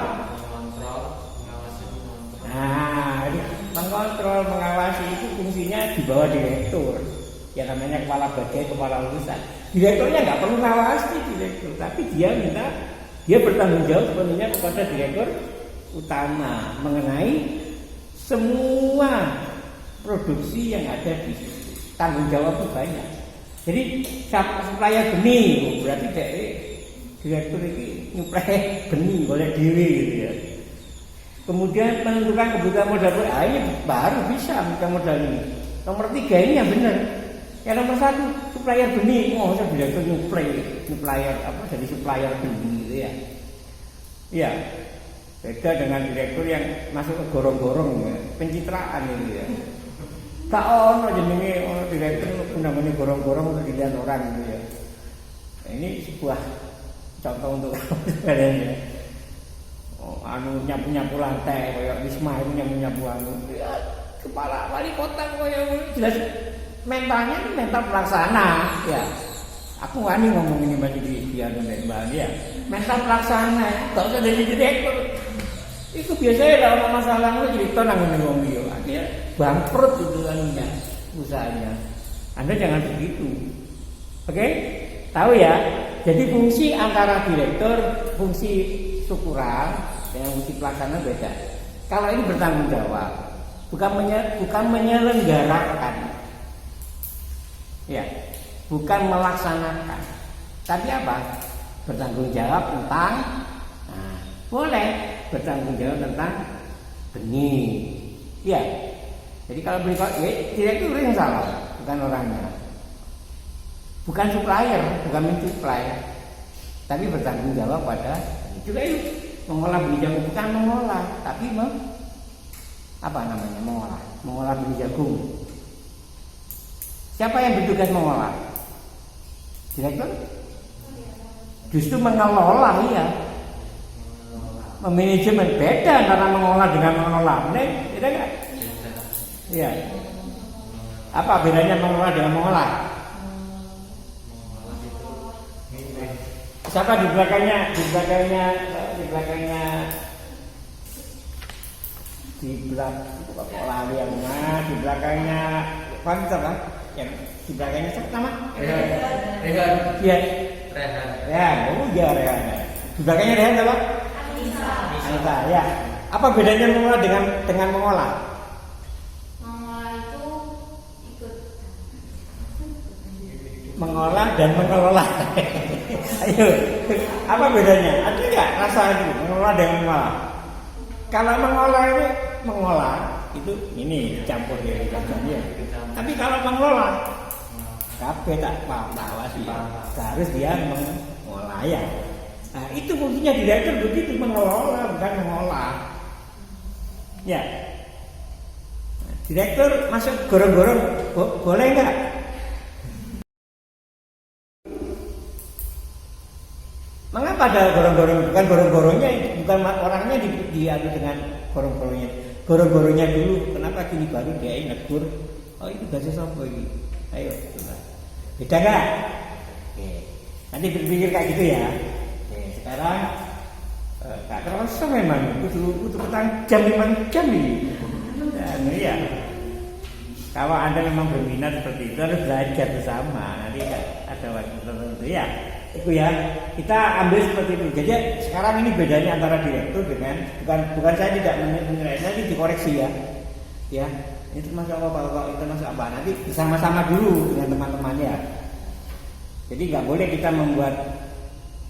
Nah, mengontrol, mengawasi itu fungsinya di bawah direktur. Ya namanya kepala bagian, kepala urusan. Direkturnya nggak perlu ngawasi direktur, tapi dia bertanggung jawab sepenuhnya kepada direktur utama mengenai semua produksi yang ada di situ. Tanggung jawab itu banyak. Jadi supplier benih berarti direktur ini nyuplai benih boleh diri gitu ya. Kemudian menentukan kebutuhan modal, ini baru bisa menentukan modal ini. Nomor 3 ini yang benar. Yang nomor 1 supplier benih, saya direktur supplier jadi supplier benih gitu ya. Iya. Beda dengan direktur yang masuk ke gorong-gorong ya, pencitraan ini ya. Tak ono jenenge ono direktur namanya gorong-gorong untuk dilihat orang gitu ya. Nah, ini sebuah contoh untuk kalian ya. Nyapu-nyapu lantai kayak Wisma itu nyapu-nyapu ya, kepala wali kota kayak jelas mentalnya itu mental pelaksana ya. Aku wani ngomong ini bagi dia dan Mbak ya. Mental pelaksana, enggak usah jadi direktur. Itu biasanya kalau masalah lu cerita nang ngomong dia. Akhirnya bangkrut itu anunya, usahanya. Anda jangan begitu. Oke? Tahu ya? Jadi fungsi antara direktur, fungsi struktural dengan fungsi pelaksana beda. Kalau ini bertanggung jawab, bukan menyelenggarakan. Ya, bukan melaksanakan. Tapi apa? Bertanggung jawab tentang boleh bertanggung jawab tentang benih. Ya. Jadi kalau beli direktur yang salah, bukan orangnya. Bukan supplier, bukan mensuplai. Tapi bertanggung jawab pada juga itu mengolah benih jagung, bukan mengolah, tapi mengolah benih jagung. Siapa yang bertugas mengolah? Direktur? Justru mengelola ya. Memanajemen beda antara mengolah dengan mengelola. Benar? Beda nggak? Iya. Apa bedanya mengelola dengan mengolah? Siapa di belakangnya di belakangnya Panter kan? Yang di belakangnya siapa nama? Rehan. Iya. Rehan. Oh iya Rehan. Di belakangnya Rehan apa? Anita. Ya. Apa bedanya mengolah dengan mengolah? Mengolah itu ikut. Mengolah dan mengelola. Ayo, apa bedanya? Ada nggak rasa itu mengolah dengan mengolah? Kalau mengolah itu ini campur ya campurannya. Tapi kalau mengelola, kabeh tak bawa sih. Harus dia mengolah ya. Nah, itu fungsinya direktur begitu mengelola bukan mengolah. Ya. Direktur masuk gorong-gorong boleh nggak? Mengapa ada gorong-gorong? Bukan gorong-gorongnya, bukan orangnya diadu dengan gorong-gorongnya. Gorong-gorongnya dulu, kenapa gini baru dia negur? Oh itu gaji sopo ini. Ayo, coba. Beda nggak? Oke. Nanti berpikir kayak gitu ya. Oke, sekarang tak terasa memang butuh petang jam 5 jam ini. Dan iya. Kalau Anda memang berminat seperti itu harus belajar bersama. Nanti ada waktu tertentu ya. Itu ya, kita ambil seperti itu. Jadi sekarang ini bedanya antara direktur dengan bukan saya tidak menilai, saya dikoreksi ya. Ya, ini termasuk apa kalau itu termasuk apa? Nanti bersama-sama dulu dengan teman-temannya. Jadi nggak boleh kita membuat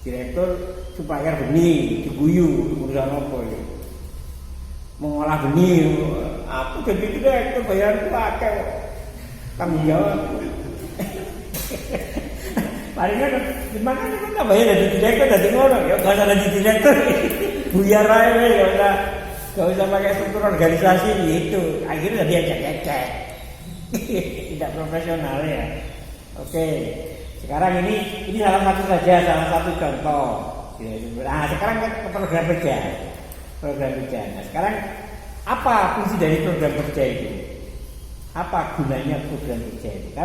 direktur supaya benih, diguyu, urusan apa ya. Mengolah benih, aku jadi direktur bayaran pakai tanggung jawab. Palingan gimana kan nggak bayar dari direktur dari ngono ya nggak usah jadi direktur buyar aja ya nggak usah pakai struktur organisasi gitu akhirnya dia cek tidak profesional ya. Oke, sekarang ini salah satu contoh. Nah sekarang kan program kerja. Nah sekarang apa fungsi dari program kerja itu? Apa gunanya program kerja itu?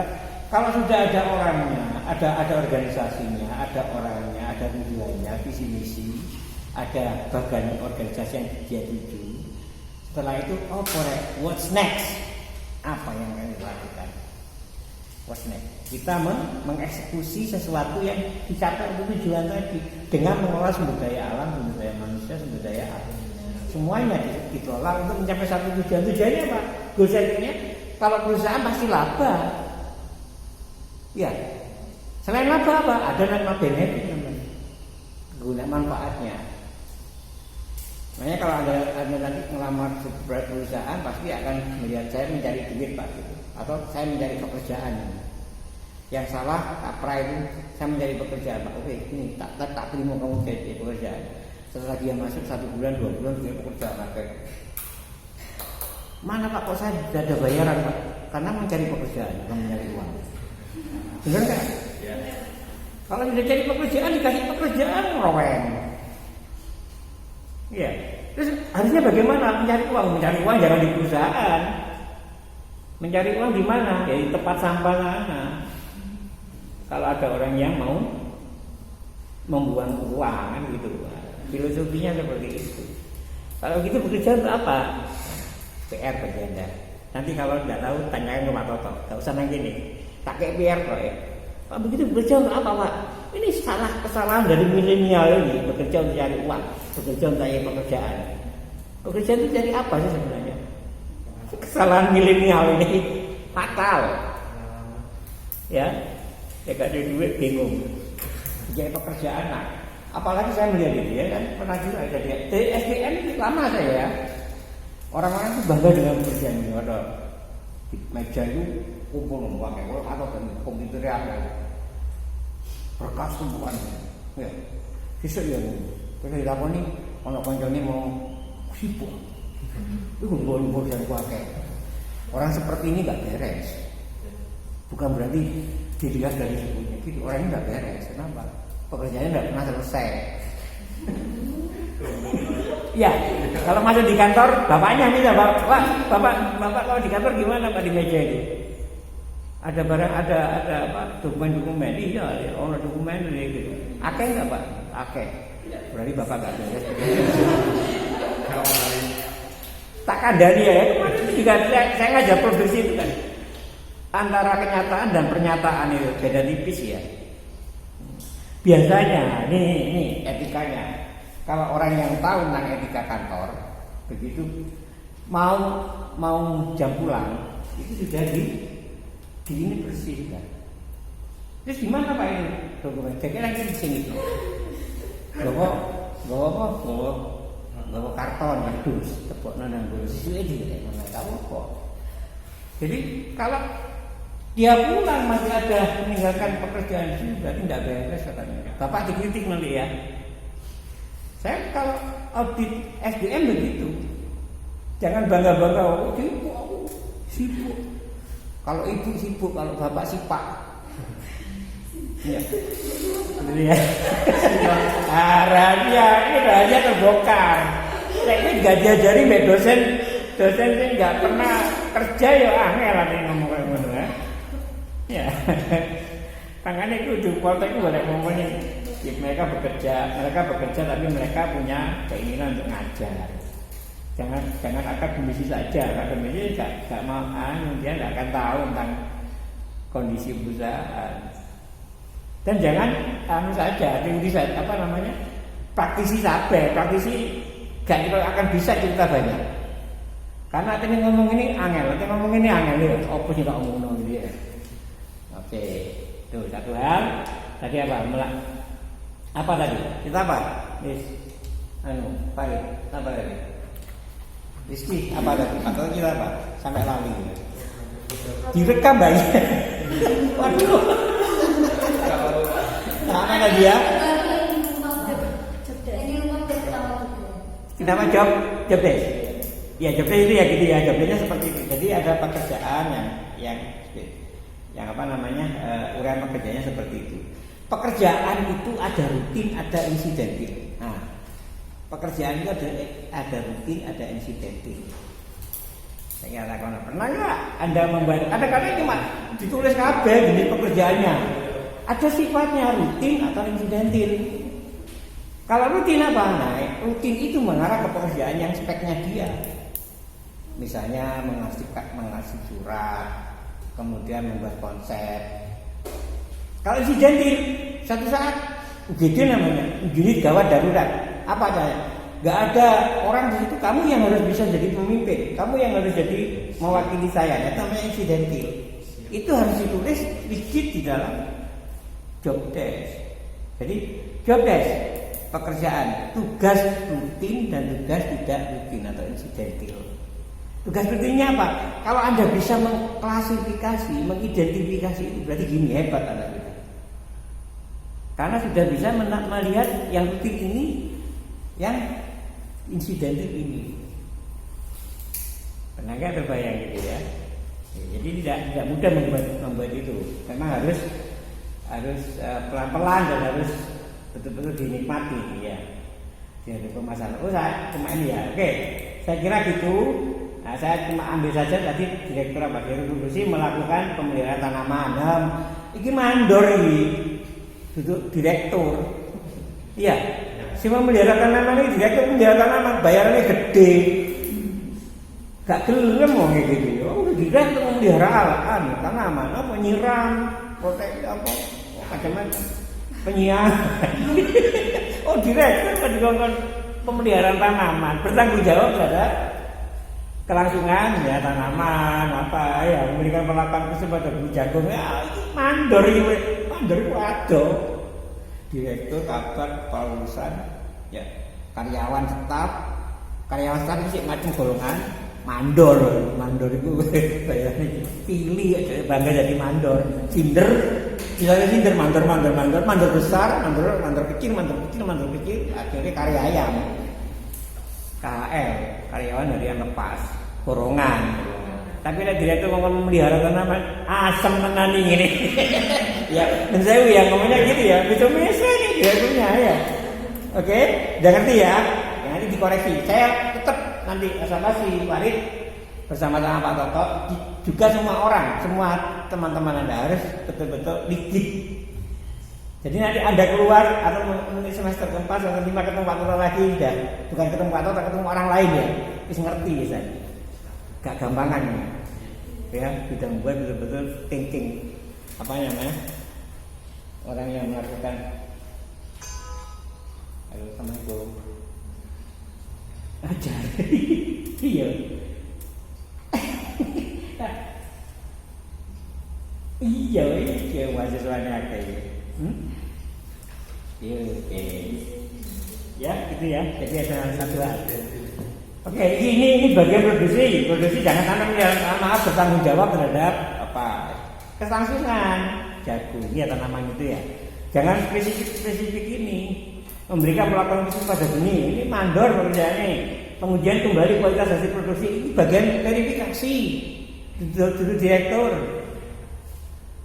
Kalau sudah ada orangnya, ada organisasinya, ada orangnya, ada tujuannya, visi misi, ada bagian organisasi yang dia tuju. Setelah itu, what's next? Apa yang akan dilakukan? What's next? Kita mengeksekusi sesuatu yang dicapai untuk tujuan tadi dengan mengolah sumber daya alam, sumber daya manusia, sumber daya alam. Semuanya dikelola untuk mencapai satu tujuan. Tujuannya apa? Goalnya kalau perusahaan pasti laba. Ya, selain laba apa? Ada nama benefit namanya, guna manfaatnya. Makanya kalau anda nanti melamar sebuah perusahaan pasti akan melihat saya mencari duit Pak gitu. Atau saya mencari pekerjaan. Yang salah kapra itu saya mencari pekerjaan Pak. Oke, ini tak terima kamu jadi pekerjaan. Setelah dia masuk 1 bulan 2 bulan dia pekerjaan lagi. Mana Pak kok saya tidak ada bayaran Pak? Karena mencari pekerjaan bukan mencari uang. Benar nggak? Ya. Kalau sudah cari pekerjaan dikasih pekerjaan roweng. Iya. Terus harusnya bagaimana mencari uang? Mencari uang jangan di perusahaan. Mencari uang di mana? Ya di tempat sampah sana. Kalau ada orang yang mau membuang uang kan gitu. Filosofinya seperti itu. Kalau gitu bekerja untuk apa? PR bagi Anda. Nanti kalau tidak tahu tanyakan ke Pak Toto. Tidak usah nanya gini. Tak kayak PR kok ya. Pak begitu bekerja untuk apa Pak? Ini kesalahan dari milenial ini. Bekerja untuk cari uang, bekerja untuk cari pekerjaan. Pekerjaan itu cari apa sih sebenarnya? Kesalahan milenial ini fatal. Ya gak ada duit bingung. Cari pekerjaan lah. Apalagi saya melihat itu ya kan pernah juga jadi SDM itu lama saya ya. Orang-orang itu bangga dengan pekerjaan ini. Ada di meja itu kumpul pakai atau komputer yang berkas tumpukan ya besok ya terus dilakoni ono koncone mau sibuk itu ngumpul yang pakai orang seperti ini nggak beres bukan berarti dilihat dari sukunya gitu orang ini nggak beres kenapa pekerjaannya nggak pernah selesai Ya, kalau masuk di kantor, bapaknya minta, bapak kalau di kantor gimana Pak di meja itu? Ada barang, ada apa? Dokumen. Iya, orang dokumen ini gitu. Akeh nggak Pak? Akeh. Berarti bapak nggak beres. Tak kandani ya. Kemarin itu juga saya ngajar produksi itu kan. Antara kenyataan dan pernyataan itu beda tipis ya. Biasanya, ini etikanya. Kalau orang yang tahu tentang etika kantor, begitu mau jam pulang itu sudah di ini bersih kan. Terus gimana Pak ini dokumen? Saya kira di sini. Bawa karton kardus, tepuk nang sisi ini mana tahu kok. Jadi kalau dia pulang masih ada meninggalkan pekerjaan itu berarti tidak beres katanya. Bapak dikritik nanti ya. Saya kalau audit SDM begitu, jangan bangga-bangga, oh sibuk. Kalau ibu sibuk, kalau bapak sipak. Ya, ini ya. Rahasia terbongkar. Saya ini nggak diajari mbak dosen ini nggak pernah kerja ya angel lah ngomong kayak gitu ya. Ya, tangannya itu di kota itu boleh ngomongnya. Ya, mereka bekerja tapi mereka punya keinginan untuk ngajar. Jangan akademisi saja, akademisi nggak mau, dia nggak akan tahu tentang kondisi perusahaan. Dan jangan saja, teori saja, praktisi nggak akan bisa cerita banyak. Karena tadi ngomong ini angel, ya. Apa sih nggak ngomong gitu ya? Oke, tuh satu hal. Tadi apa tadi? Kita apa? Apa tadi? Rizky, apa tadi? Atau kita apa? Sampai lali. Direkam banyak. Waduh. Apa lagi ya? Kenapa job desk? Ya job desk itu ya gitu ya. Job desknya seperti itu. Jadi ada pekerjaan yang uraian pekerjaannya seperti itu. Pekerjaan itu ada rutin, ada insidentil. Nah, pekerjaan itu ada rutin, ada insidentil. Saya katakan pernah nggak Anda membayar? Kadang-kadang cuma ditulis kabeh jenis pekerjaannya. Ada sifatnya rutin atau insidentil. Kalau rutin apa? Nah, rutin itu mengarah ke pekerjaan yang speknya dia. Misalnya mengasih surat, kemudian membuat konsep. Kalau insidentil, satu saat UGD namanya, unit gawat darurat. Apa aja? Gak ada orang di situ. Kamu yang harus bisa jadi pemimpin. Kamu yang harus jadi mewakili saya. Itu namanya insidentil. Itu harus ditulis rigid di dalam job desk. Jadi job desk pekerjaan, tugas rutin dan tugas tidak rutin atau insidentil. Tugas rutinnya apa? Kalau Anda bisa mengklasifikasi, mengidentifikasi itu berarti gini hebat Anda kita. Karena sudah bisa melihat yang rutin ini, yang insidentil ini. Pernah nggak terbayang gitu ya? Jadi tidak mudah membuat itu. Memang harus pelan-pelan dan harus betul-betul dinikmati ya. Jadi pemasaran. Saya cuma ini ya. Oke, saya kira gitu. Nah, saya cuma ambil saja tadi direktur produksi melakukan pemeliharaan tanaman. Iki mandor ini. Duduk direktur. Iya. Si memelihara tanaman ini direktur memelihara tanaman, bayarannya gede. Gak gelem wong iki iki. Oh, direktur memelihara tanaman, apa nyiram, proteksi apa, macam-macam. Penyiaran. Oh, direktur kan dikongkon pemeliharaan tanaman, bertanggung jawab terhadap kelangsungan ya tanaman apa ya memberikan perlakuan kesempatan jagung ya itu mandor itu ada direktur kabar perusahaan ya karyawan tetap itu sih macam golongan mandor itu bayarnya pilih aja bangga jadi mandor cinder misalnya cinder mandor besar mandor kecil akhirnya karya ayam KL karyawan dari yang lepas borongan. Tapi nek direktur ngomong memelihara tanaman asem tenan ini. Ya, dan saya yang ngomongnya gitu ya. Itu biasa nih direkturnya ya. Oke, udah ngerti ya? Nanti dikoreksi. Saya tetap nanti sama si Farid bersama-sama Pak Toto juga semua orang, semua teman-teman Anda harus betul-betul licik. Jadi nanti Anda keluar atau mungkin semester keempat atau kelima ketemu Pak Toto lagi, udah bukan ketemu Pak Toto, ketemu orang lain ya, bisa ngerti bisa. Gak gampangan ya, sudah membuat betul-betul thinking apa namanya orang yang melakukan. Ayo temanku ajar. Iya. Iya, iya mahasiswanya kayak. Iya, oke. Ya, gitu ya. Jadi ada satu hal. Oke, ini bagian produksi. Produksi jangan sampai maaf bertanggung jawab terhadap apa kelangsungan jagung. Ini tanaman itu ya. Jangan spesifik ini memberikan melakukan khusus pada benih. Ini mandor pekerjaannya. Pengujian kembali kualitas hasil produksi ini bagian verifikasi dulu direktur.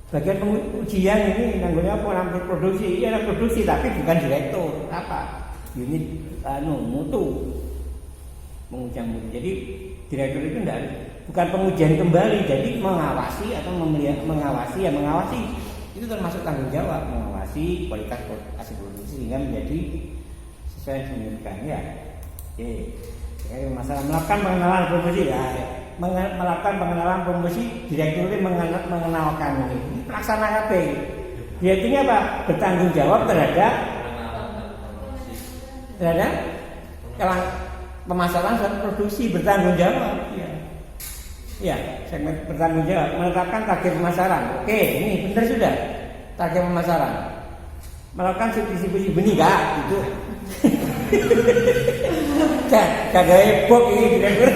Bagian pengujian ini nanggungnya pengambil produksi. Iya ada produksi tapi bukan direktur. Apa? Unit mutu. Pengujian mutu. Jadi direktur itu enggak bukan pengujian kembali. Jadi mengawasi atau mengawasi itu termasuk tanggung jawab mengawasi kualitas hasil produksi sehingga menjadi sesuai yang diinginkan ya. Oke. Masalah melakukan pengenalan promosi ya. Melakukan pengenalan promosi direktur ini mengenalkan ini pelaksana KB. Direkturnya apa? Bertanggung jawab terhadap pemasaran dan produksi bertanggung jawab. Ya. Ya, segmen bertanggung jawab menetapkan target pemasaran. Oke, ini benar sudah target pemasaran. Melakukan subdistribusi benih kak itu. Kagak ebok ini direktur.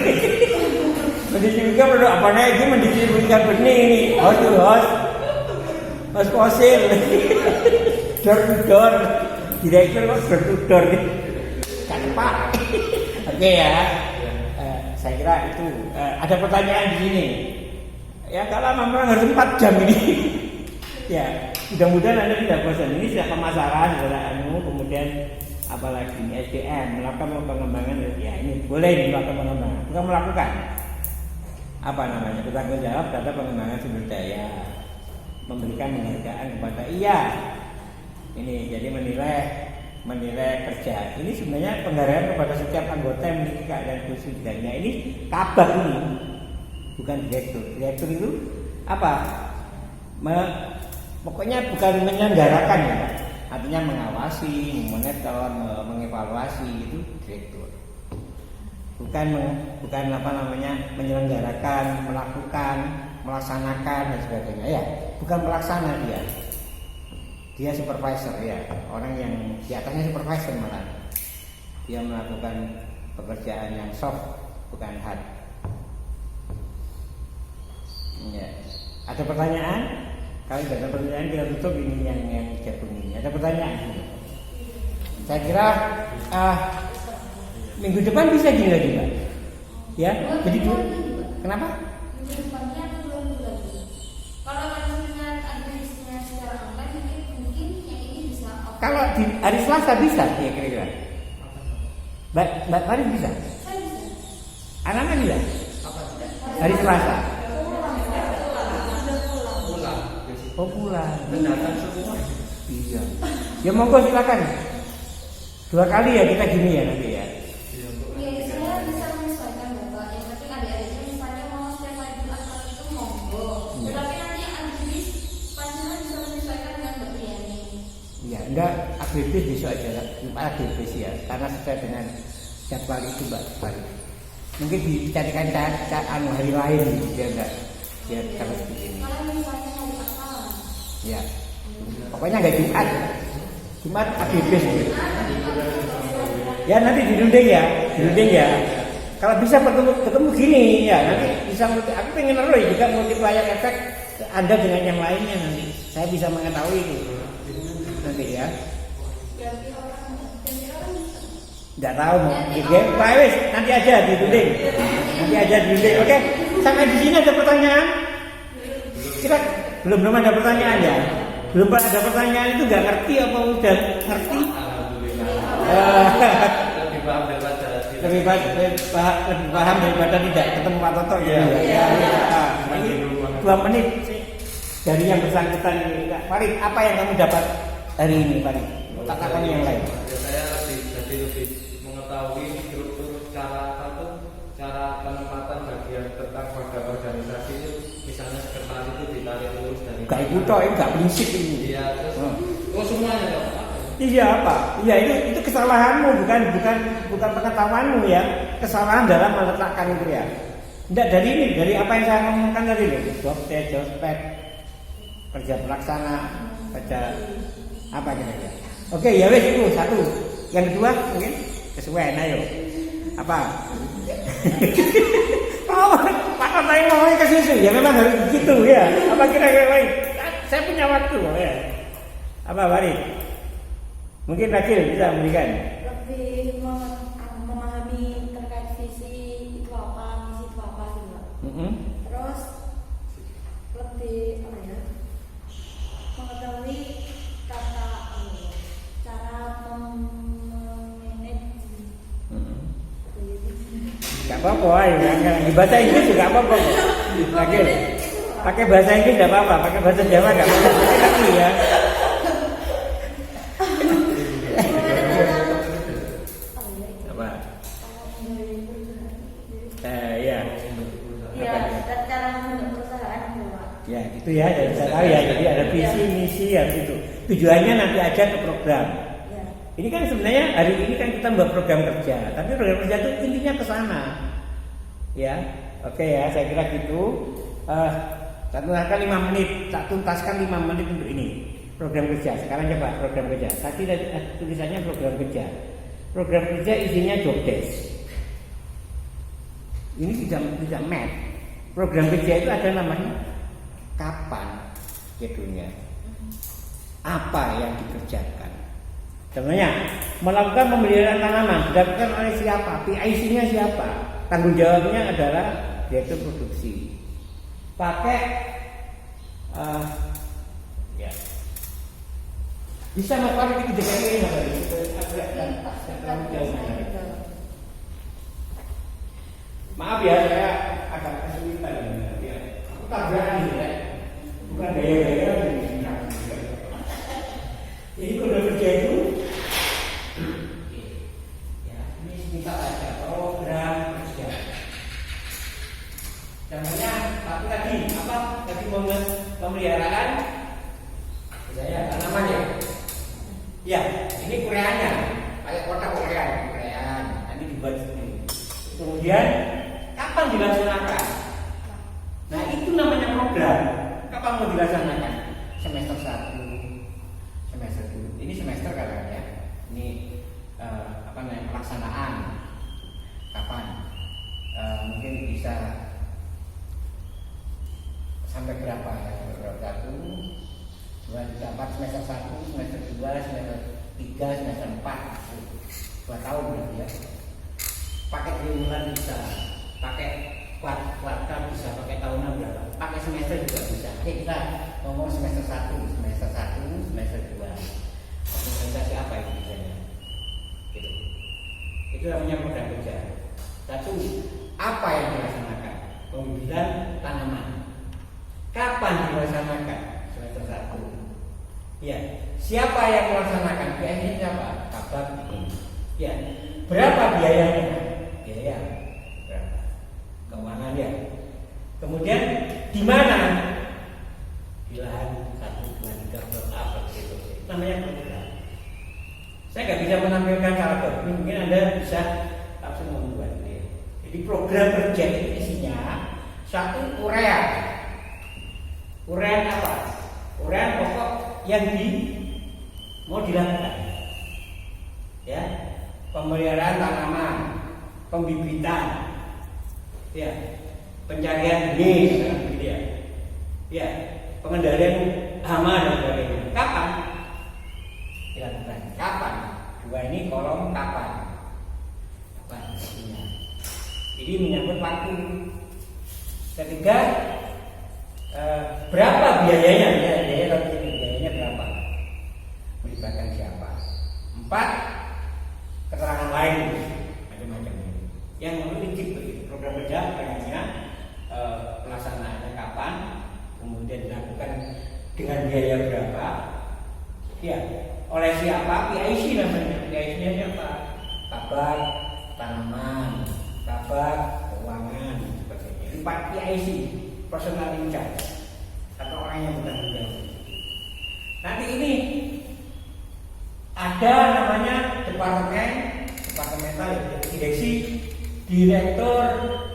Mendistribusikan produk apa nih? Ini mendistribusikan benih ini. Host fosil. Door to door. Direktur kok door to door nih. Kan Pak. Oke ya. Saya kira itu. Ada pertanyaan di sini. Ya kalau memang harus 4 jam ini. Ya, mudah-mudahan Anda tidak bosan. Ini sudah pemasaran, sudah kemudian apalagi SDM melakukan pengembangan ya ini boleh melakukan pengembangan bukan melakukan apa namanya bertanggung jawab terhadap pengembangan sumber daya memberikan penghargaan kepada ini jadi menilai kerja ini sebenarnya penghargaan kepada setiap anggota yang memiliki keadaan khusus daya ini kabak ini bukan direktur itu apa pokoknya bukan menyelenggarakan ya artinya mengawasi, memonitor, mengevaluasi itu direktur. Bukan apa namanya menyelenggarakan, melakukan, melaksanakan dan sebagainya ya. Bukan pelaksana dia. Dia supervisor ya, orang yang di atasnya supervisor malah. Dia melakukan pekerjaan yang soft, bukan hard. Ya. Ada pertanyaan? Kalau tidak ada pertanyaan kita tutup ini yang jagung ini. Ada pertanyaan? Saya kira minggu depan bisa gini lagi Pak. Ya, jadi kenapa? Minggu depannya belum lagi. Kalau dengan administrasinya secara online mungkin yang ini bisa. Kalau di hari Selasa bisa ya kira-kira. Mbak Farid bisa? Saya bisa. Anak-anak bisa? Hari Selasa. Oh pulang. Mendatang semua. Iya. Ya monggo silakan. 2 kali ya kita gini ya nanti ya. Iya, saya bisa menyesuaikan Bapak. Yang penting adik-adiknya misalnya mau setiap hari Jumat itu monggo. Tetapi nanti Andris panjenengan bisa menyesuaikan dengan Mbak Triani. Iya, enggak aktivitas besok aja lah. Aktivitas ya, karena sesuai dengan jadwal itu Mbak Farid. Mungkin dicarikan hari lain dia enggak. Ya kalau begini. Kalau misalnya hari apa? Ya, pokoknya nggak Jumat aktivis gitu. Ya nanti dirunding ya. Kalau bisa ketemu gini ya nanti bisa. Aku pengen juga multiplier efek Anda dengan yang lainnya nanti. Saya bisa mengetahui itu nanti ya. Nggak tahu mau. Pak Wis nanti aja dirunding. Oke. Sampai di sini ada pertanyaan? Kita belum ada pertanyaan ya. Belum ada pertanyaan itu nggak ngerti apa udah ngerti? Alhamdulillah. Lebih paham daripada lebih paham daripada tidak ketemu Pak Toto ya. Iya. Ini 2 menit dari yang bersangkutan ini. Farid, apa yang kamu dapat hari ini, Farid? Tak takon yang lain. Ya, saya lebih mengetahui struktur cara penempatan bagian tentang program organisasi itu, misalnya sekretaris itu ditarik lurus dari Gak ikut toh, gak berisik ini. iya, terus semuanya dong. Iya apa? Iya itu kesalahanmu bukan pengetahuanmu ya. Kesalahan dalam meletakkan itu ya. Tidak dari ini, dari apa yang saya ngomongkan tadi loh. Job spec, kerja pelaksana, kerja apa kira-kira. Oke, ya wes itu satu. Yang kedua mungkin kesuwen ayo. Apa? Oh, Pak Tanya mau ke susu ya memang harus begitu ya. Apa kira-kira lain? Saya punya waktu ya. Apa Bari? Mungkin Rakil bisa memberikan. Lebih memahami terkait visi itu apa, misi itu apa juga. Terus lebih apa ya? Mengetahui cara memanage. Gak apa-apa, ya. Di bahasa Inggris juga apa-apa. Rakil, pakai bahasa Inggris gak apa-apa, pakai bahasa Jawa gak apa-apa. Pakai lagi ya. Apa? Ya. Iya, dan cara membentuk perusahaan juga. Ya, gitu ya. Jadi saya tahu ya. Jadi ada visi, misi, harus itu. Tujuannya nanti aja ke program. Ya. Ini kan sebenarnya hari ini kan kita membuat program kerja, tapi program kerja itu intinya ke sana. Ya, oke ya, saya kira gitu. Satu kali 5 menit, tak tuntaskan 5 menit untuk ini program kerja. Sekarang coba program kerja. Tadi tulisannya program kerja. Program kerja isinya job desk. Ini tidak match. Program kerja itu ada namanya kapan judulnya, apa yang dikerjakan. Contohnya melakukan pemeliharaan tanaman dilakukan oleh siapa, PIC-nya siapa, tanggung jawabnya adalah direktur produksi. Pakai ya bisa melakukan itu juga ini maaf ya saya agak kesulitan ya. Aku tabrakan ya, bukan gaya-gaya ini program kerja itu ya ini minta aja program kerja. Contohnya tapi tadi apa? Tadi pemeliharaan misalnya tanaman ya. Ya, ini Koreanya. Pakai kotak Korean. Nanti dibuat sendiri. Kemudian kapan dilaksanakan? Nah, itu namanya program. Kapan mau dilaksanakan? Semester 1, semester 2. Ini semester katanya. Ini apa namanya? Pelaksanaan. Kapan? Mungkin bisa sampai berapa ya? Semester 1, 2, 3, 4, semester 1, semester 2, semester 3, semester 4 2 tahun berarti ya. Pakai triwulan bisa, pakai kuartal bisa, pakai tahunan berapa, pakai semester juga bisa. Oke, kita ngomong semester 1, semester 1, semester 2 organisasi apa itu misalnya gitu. Itu namanya program kerja. Satu, apa yang dilaksanakan? Pembibitan tanaman. Kapan dilaksanakan? Semester 1. Ya, siapa yang melaksanakan? Biayanya siapa? Kabar. Ya, berapa biayanya? Biaya berapa? Keuangan ya. Kemudian di mana? Di lahan 1, 2, 3, 4 apa gitu. Namanya program. Saya nggak bisa menampilkan cara mungkin Anda bisa langsung membuat ya. Jadi program kerja itu isinya satu urean. Urean apa? Urean pokok yang mau dilakukan, ya, pemeliharaan tanaman, pembibitan, ya, pencarian benih, ya, pengendalian hama dan sebagainya. Kapan dilakukan? Kapan? Dua ini kolom kapan? Kapan? Jadi menyangkut waktu. Ketiga, berapa biayanya? Biayanya berapa? Melibatkan siapa? 4, keterangan lain macam-macam. saja pengennya pelaksanaannya kapan, kemudian dilakukan dengan biaya berapa, ya oleh siapa, PIC namanya. PIC-nya siapa? Kabar tanaman, kabar keuangan, sebagainya. 4 PIC, personal in charge, atau orang yang bertanggung jawab. Nanti ini ada namanya departemental, direksi, direktur,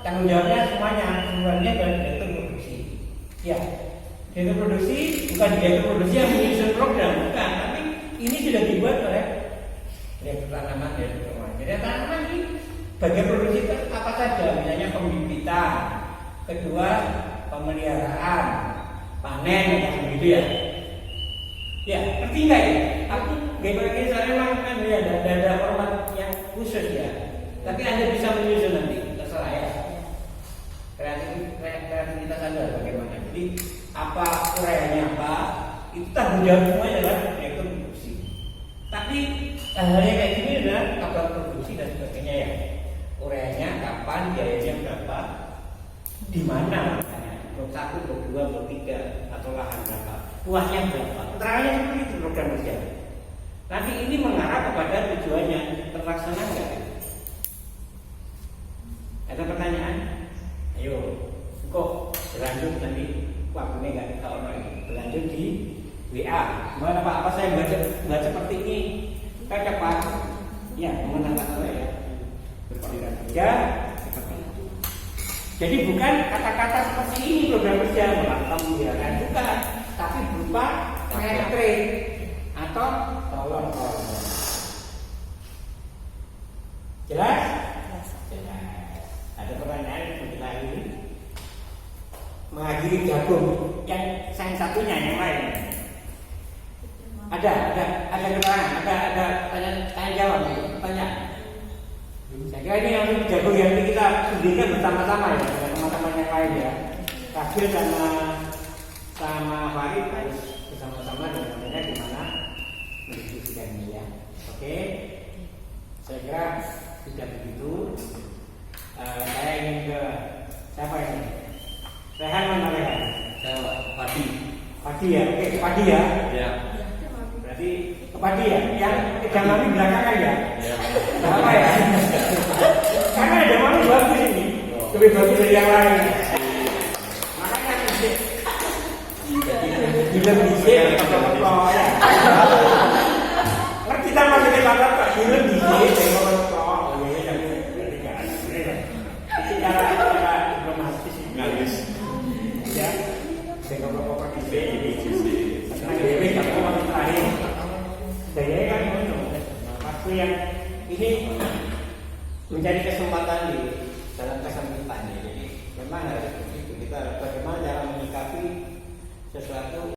tanggung jawabnya semuanya dan direktur produksi. Ya, direktur produksi bukan direktur produksi yang menyusun program, bukan, tapi ini sudah dibuat oleh direktur tanaman, direktur keuangan. Jadi tanaman ini bagian produksi itu apa saja, misalnya pembibitan, kedua pemeliharaan, panen, gitu ya. Ya, ngerti nggak ya? Aku ini saya memang kan ya ada format yang khusus ya. Tapi Anda bisa menyusun nanti, terserah ya. Kreativitas Anda bagaimana? Jadi apa ureanya apa? Itu tanggung jawab semuanya adalah direktur produksi. Tapi hal-halnya kayak gini adalah kabar produksi dan sebagainya ya. Ureanya kapan, biayanya berapa, di mana? Blok 1, blok 2, blok 3 atau lahan berapa? Luasnya berapa? Keterangannya seperti itu program kerja. Nanti ini mengarah kepada tujuannya, terlaksana nggak? Ada pertanyaan? Ayo, kok berlanjut nanti waktunya nggak tahu lagi. Berlanjut di WA. Gimana Pak? Apa saya baca seperti ini? Kan cepat? Ya, mengenal saya ya. Berpikir kerja. Jadi bukan kata-kata seperti ini program kerja melakukan pembiayaan bukan, tapi berupa trade atau tolong. Jelas? Jelas. Ada pertanyaan seperti tadi? Mengakhiri jagung yang satunya yang lain. Ada keterangan, ada tanya jawab, tanya. Saya kira ini yang jagung yang ini kita sendirikan bersama-sama ya dengan teman-teman yang lain ya. Kafir sama Farid harus bersama-sama dengan mereka gimana mendiskusikannya ya. Oke, saya kira sudah begitu. Saya ingin ke siapa ini? Rehan mana Rehan? Saya Padi. Padi ya, oke ke Padi ya. Ya. Berarti ke Padi ya. Yang pegang mami belakangan ya. Ya. Apa ya? Karena ada mami bagus ini, lebih bagus dari yang lain. Makanya film bisa apa-apa ya. Ngerti tak maksudnya apa? Film bisa apa-apa. Oh iya, jadi kan. Secara diplomatis ngalis. Ya, saya apa-apa bisa jadi sisi. Karena dia kan orang terakhir. Saya kan waktu yang ini mencari kesempatan di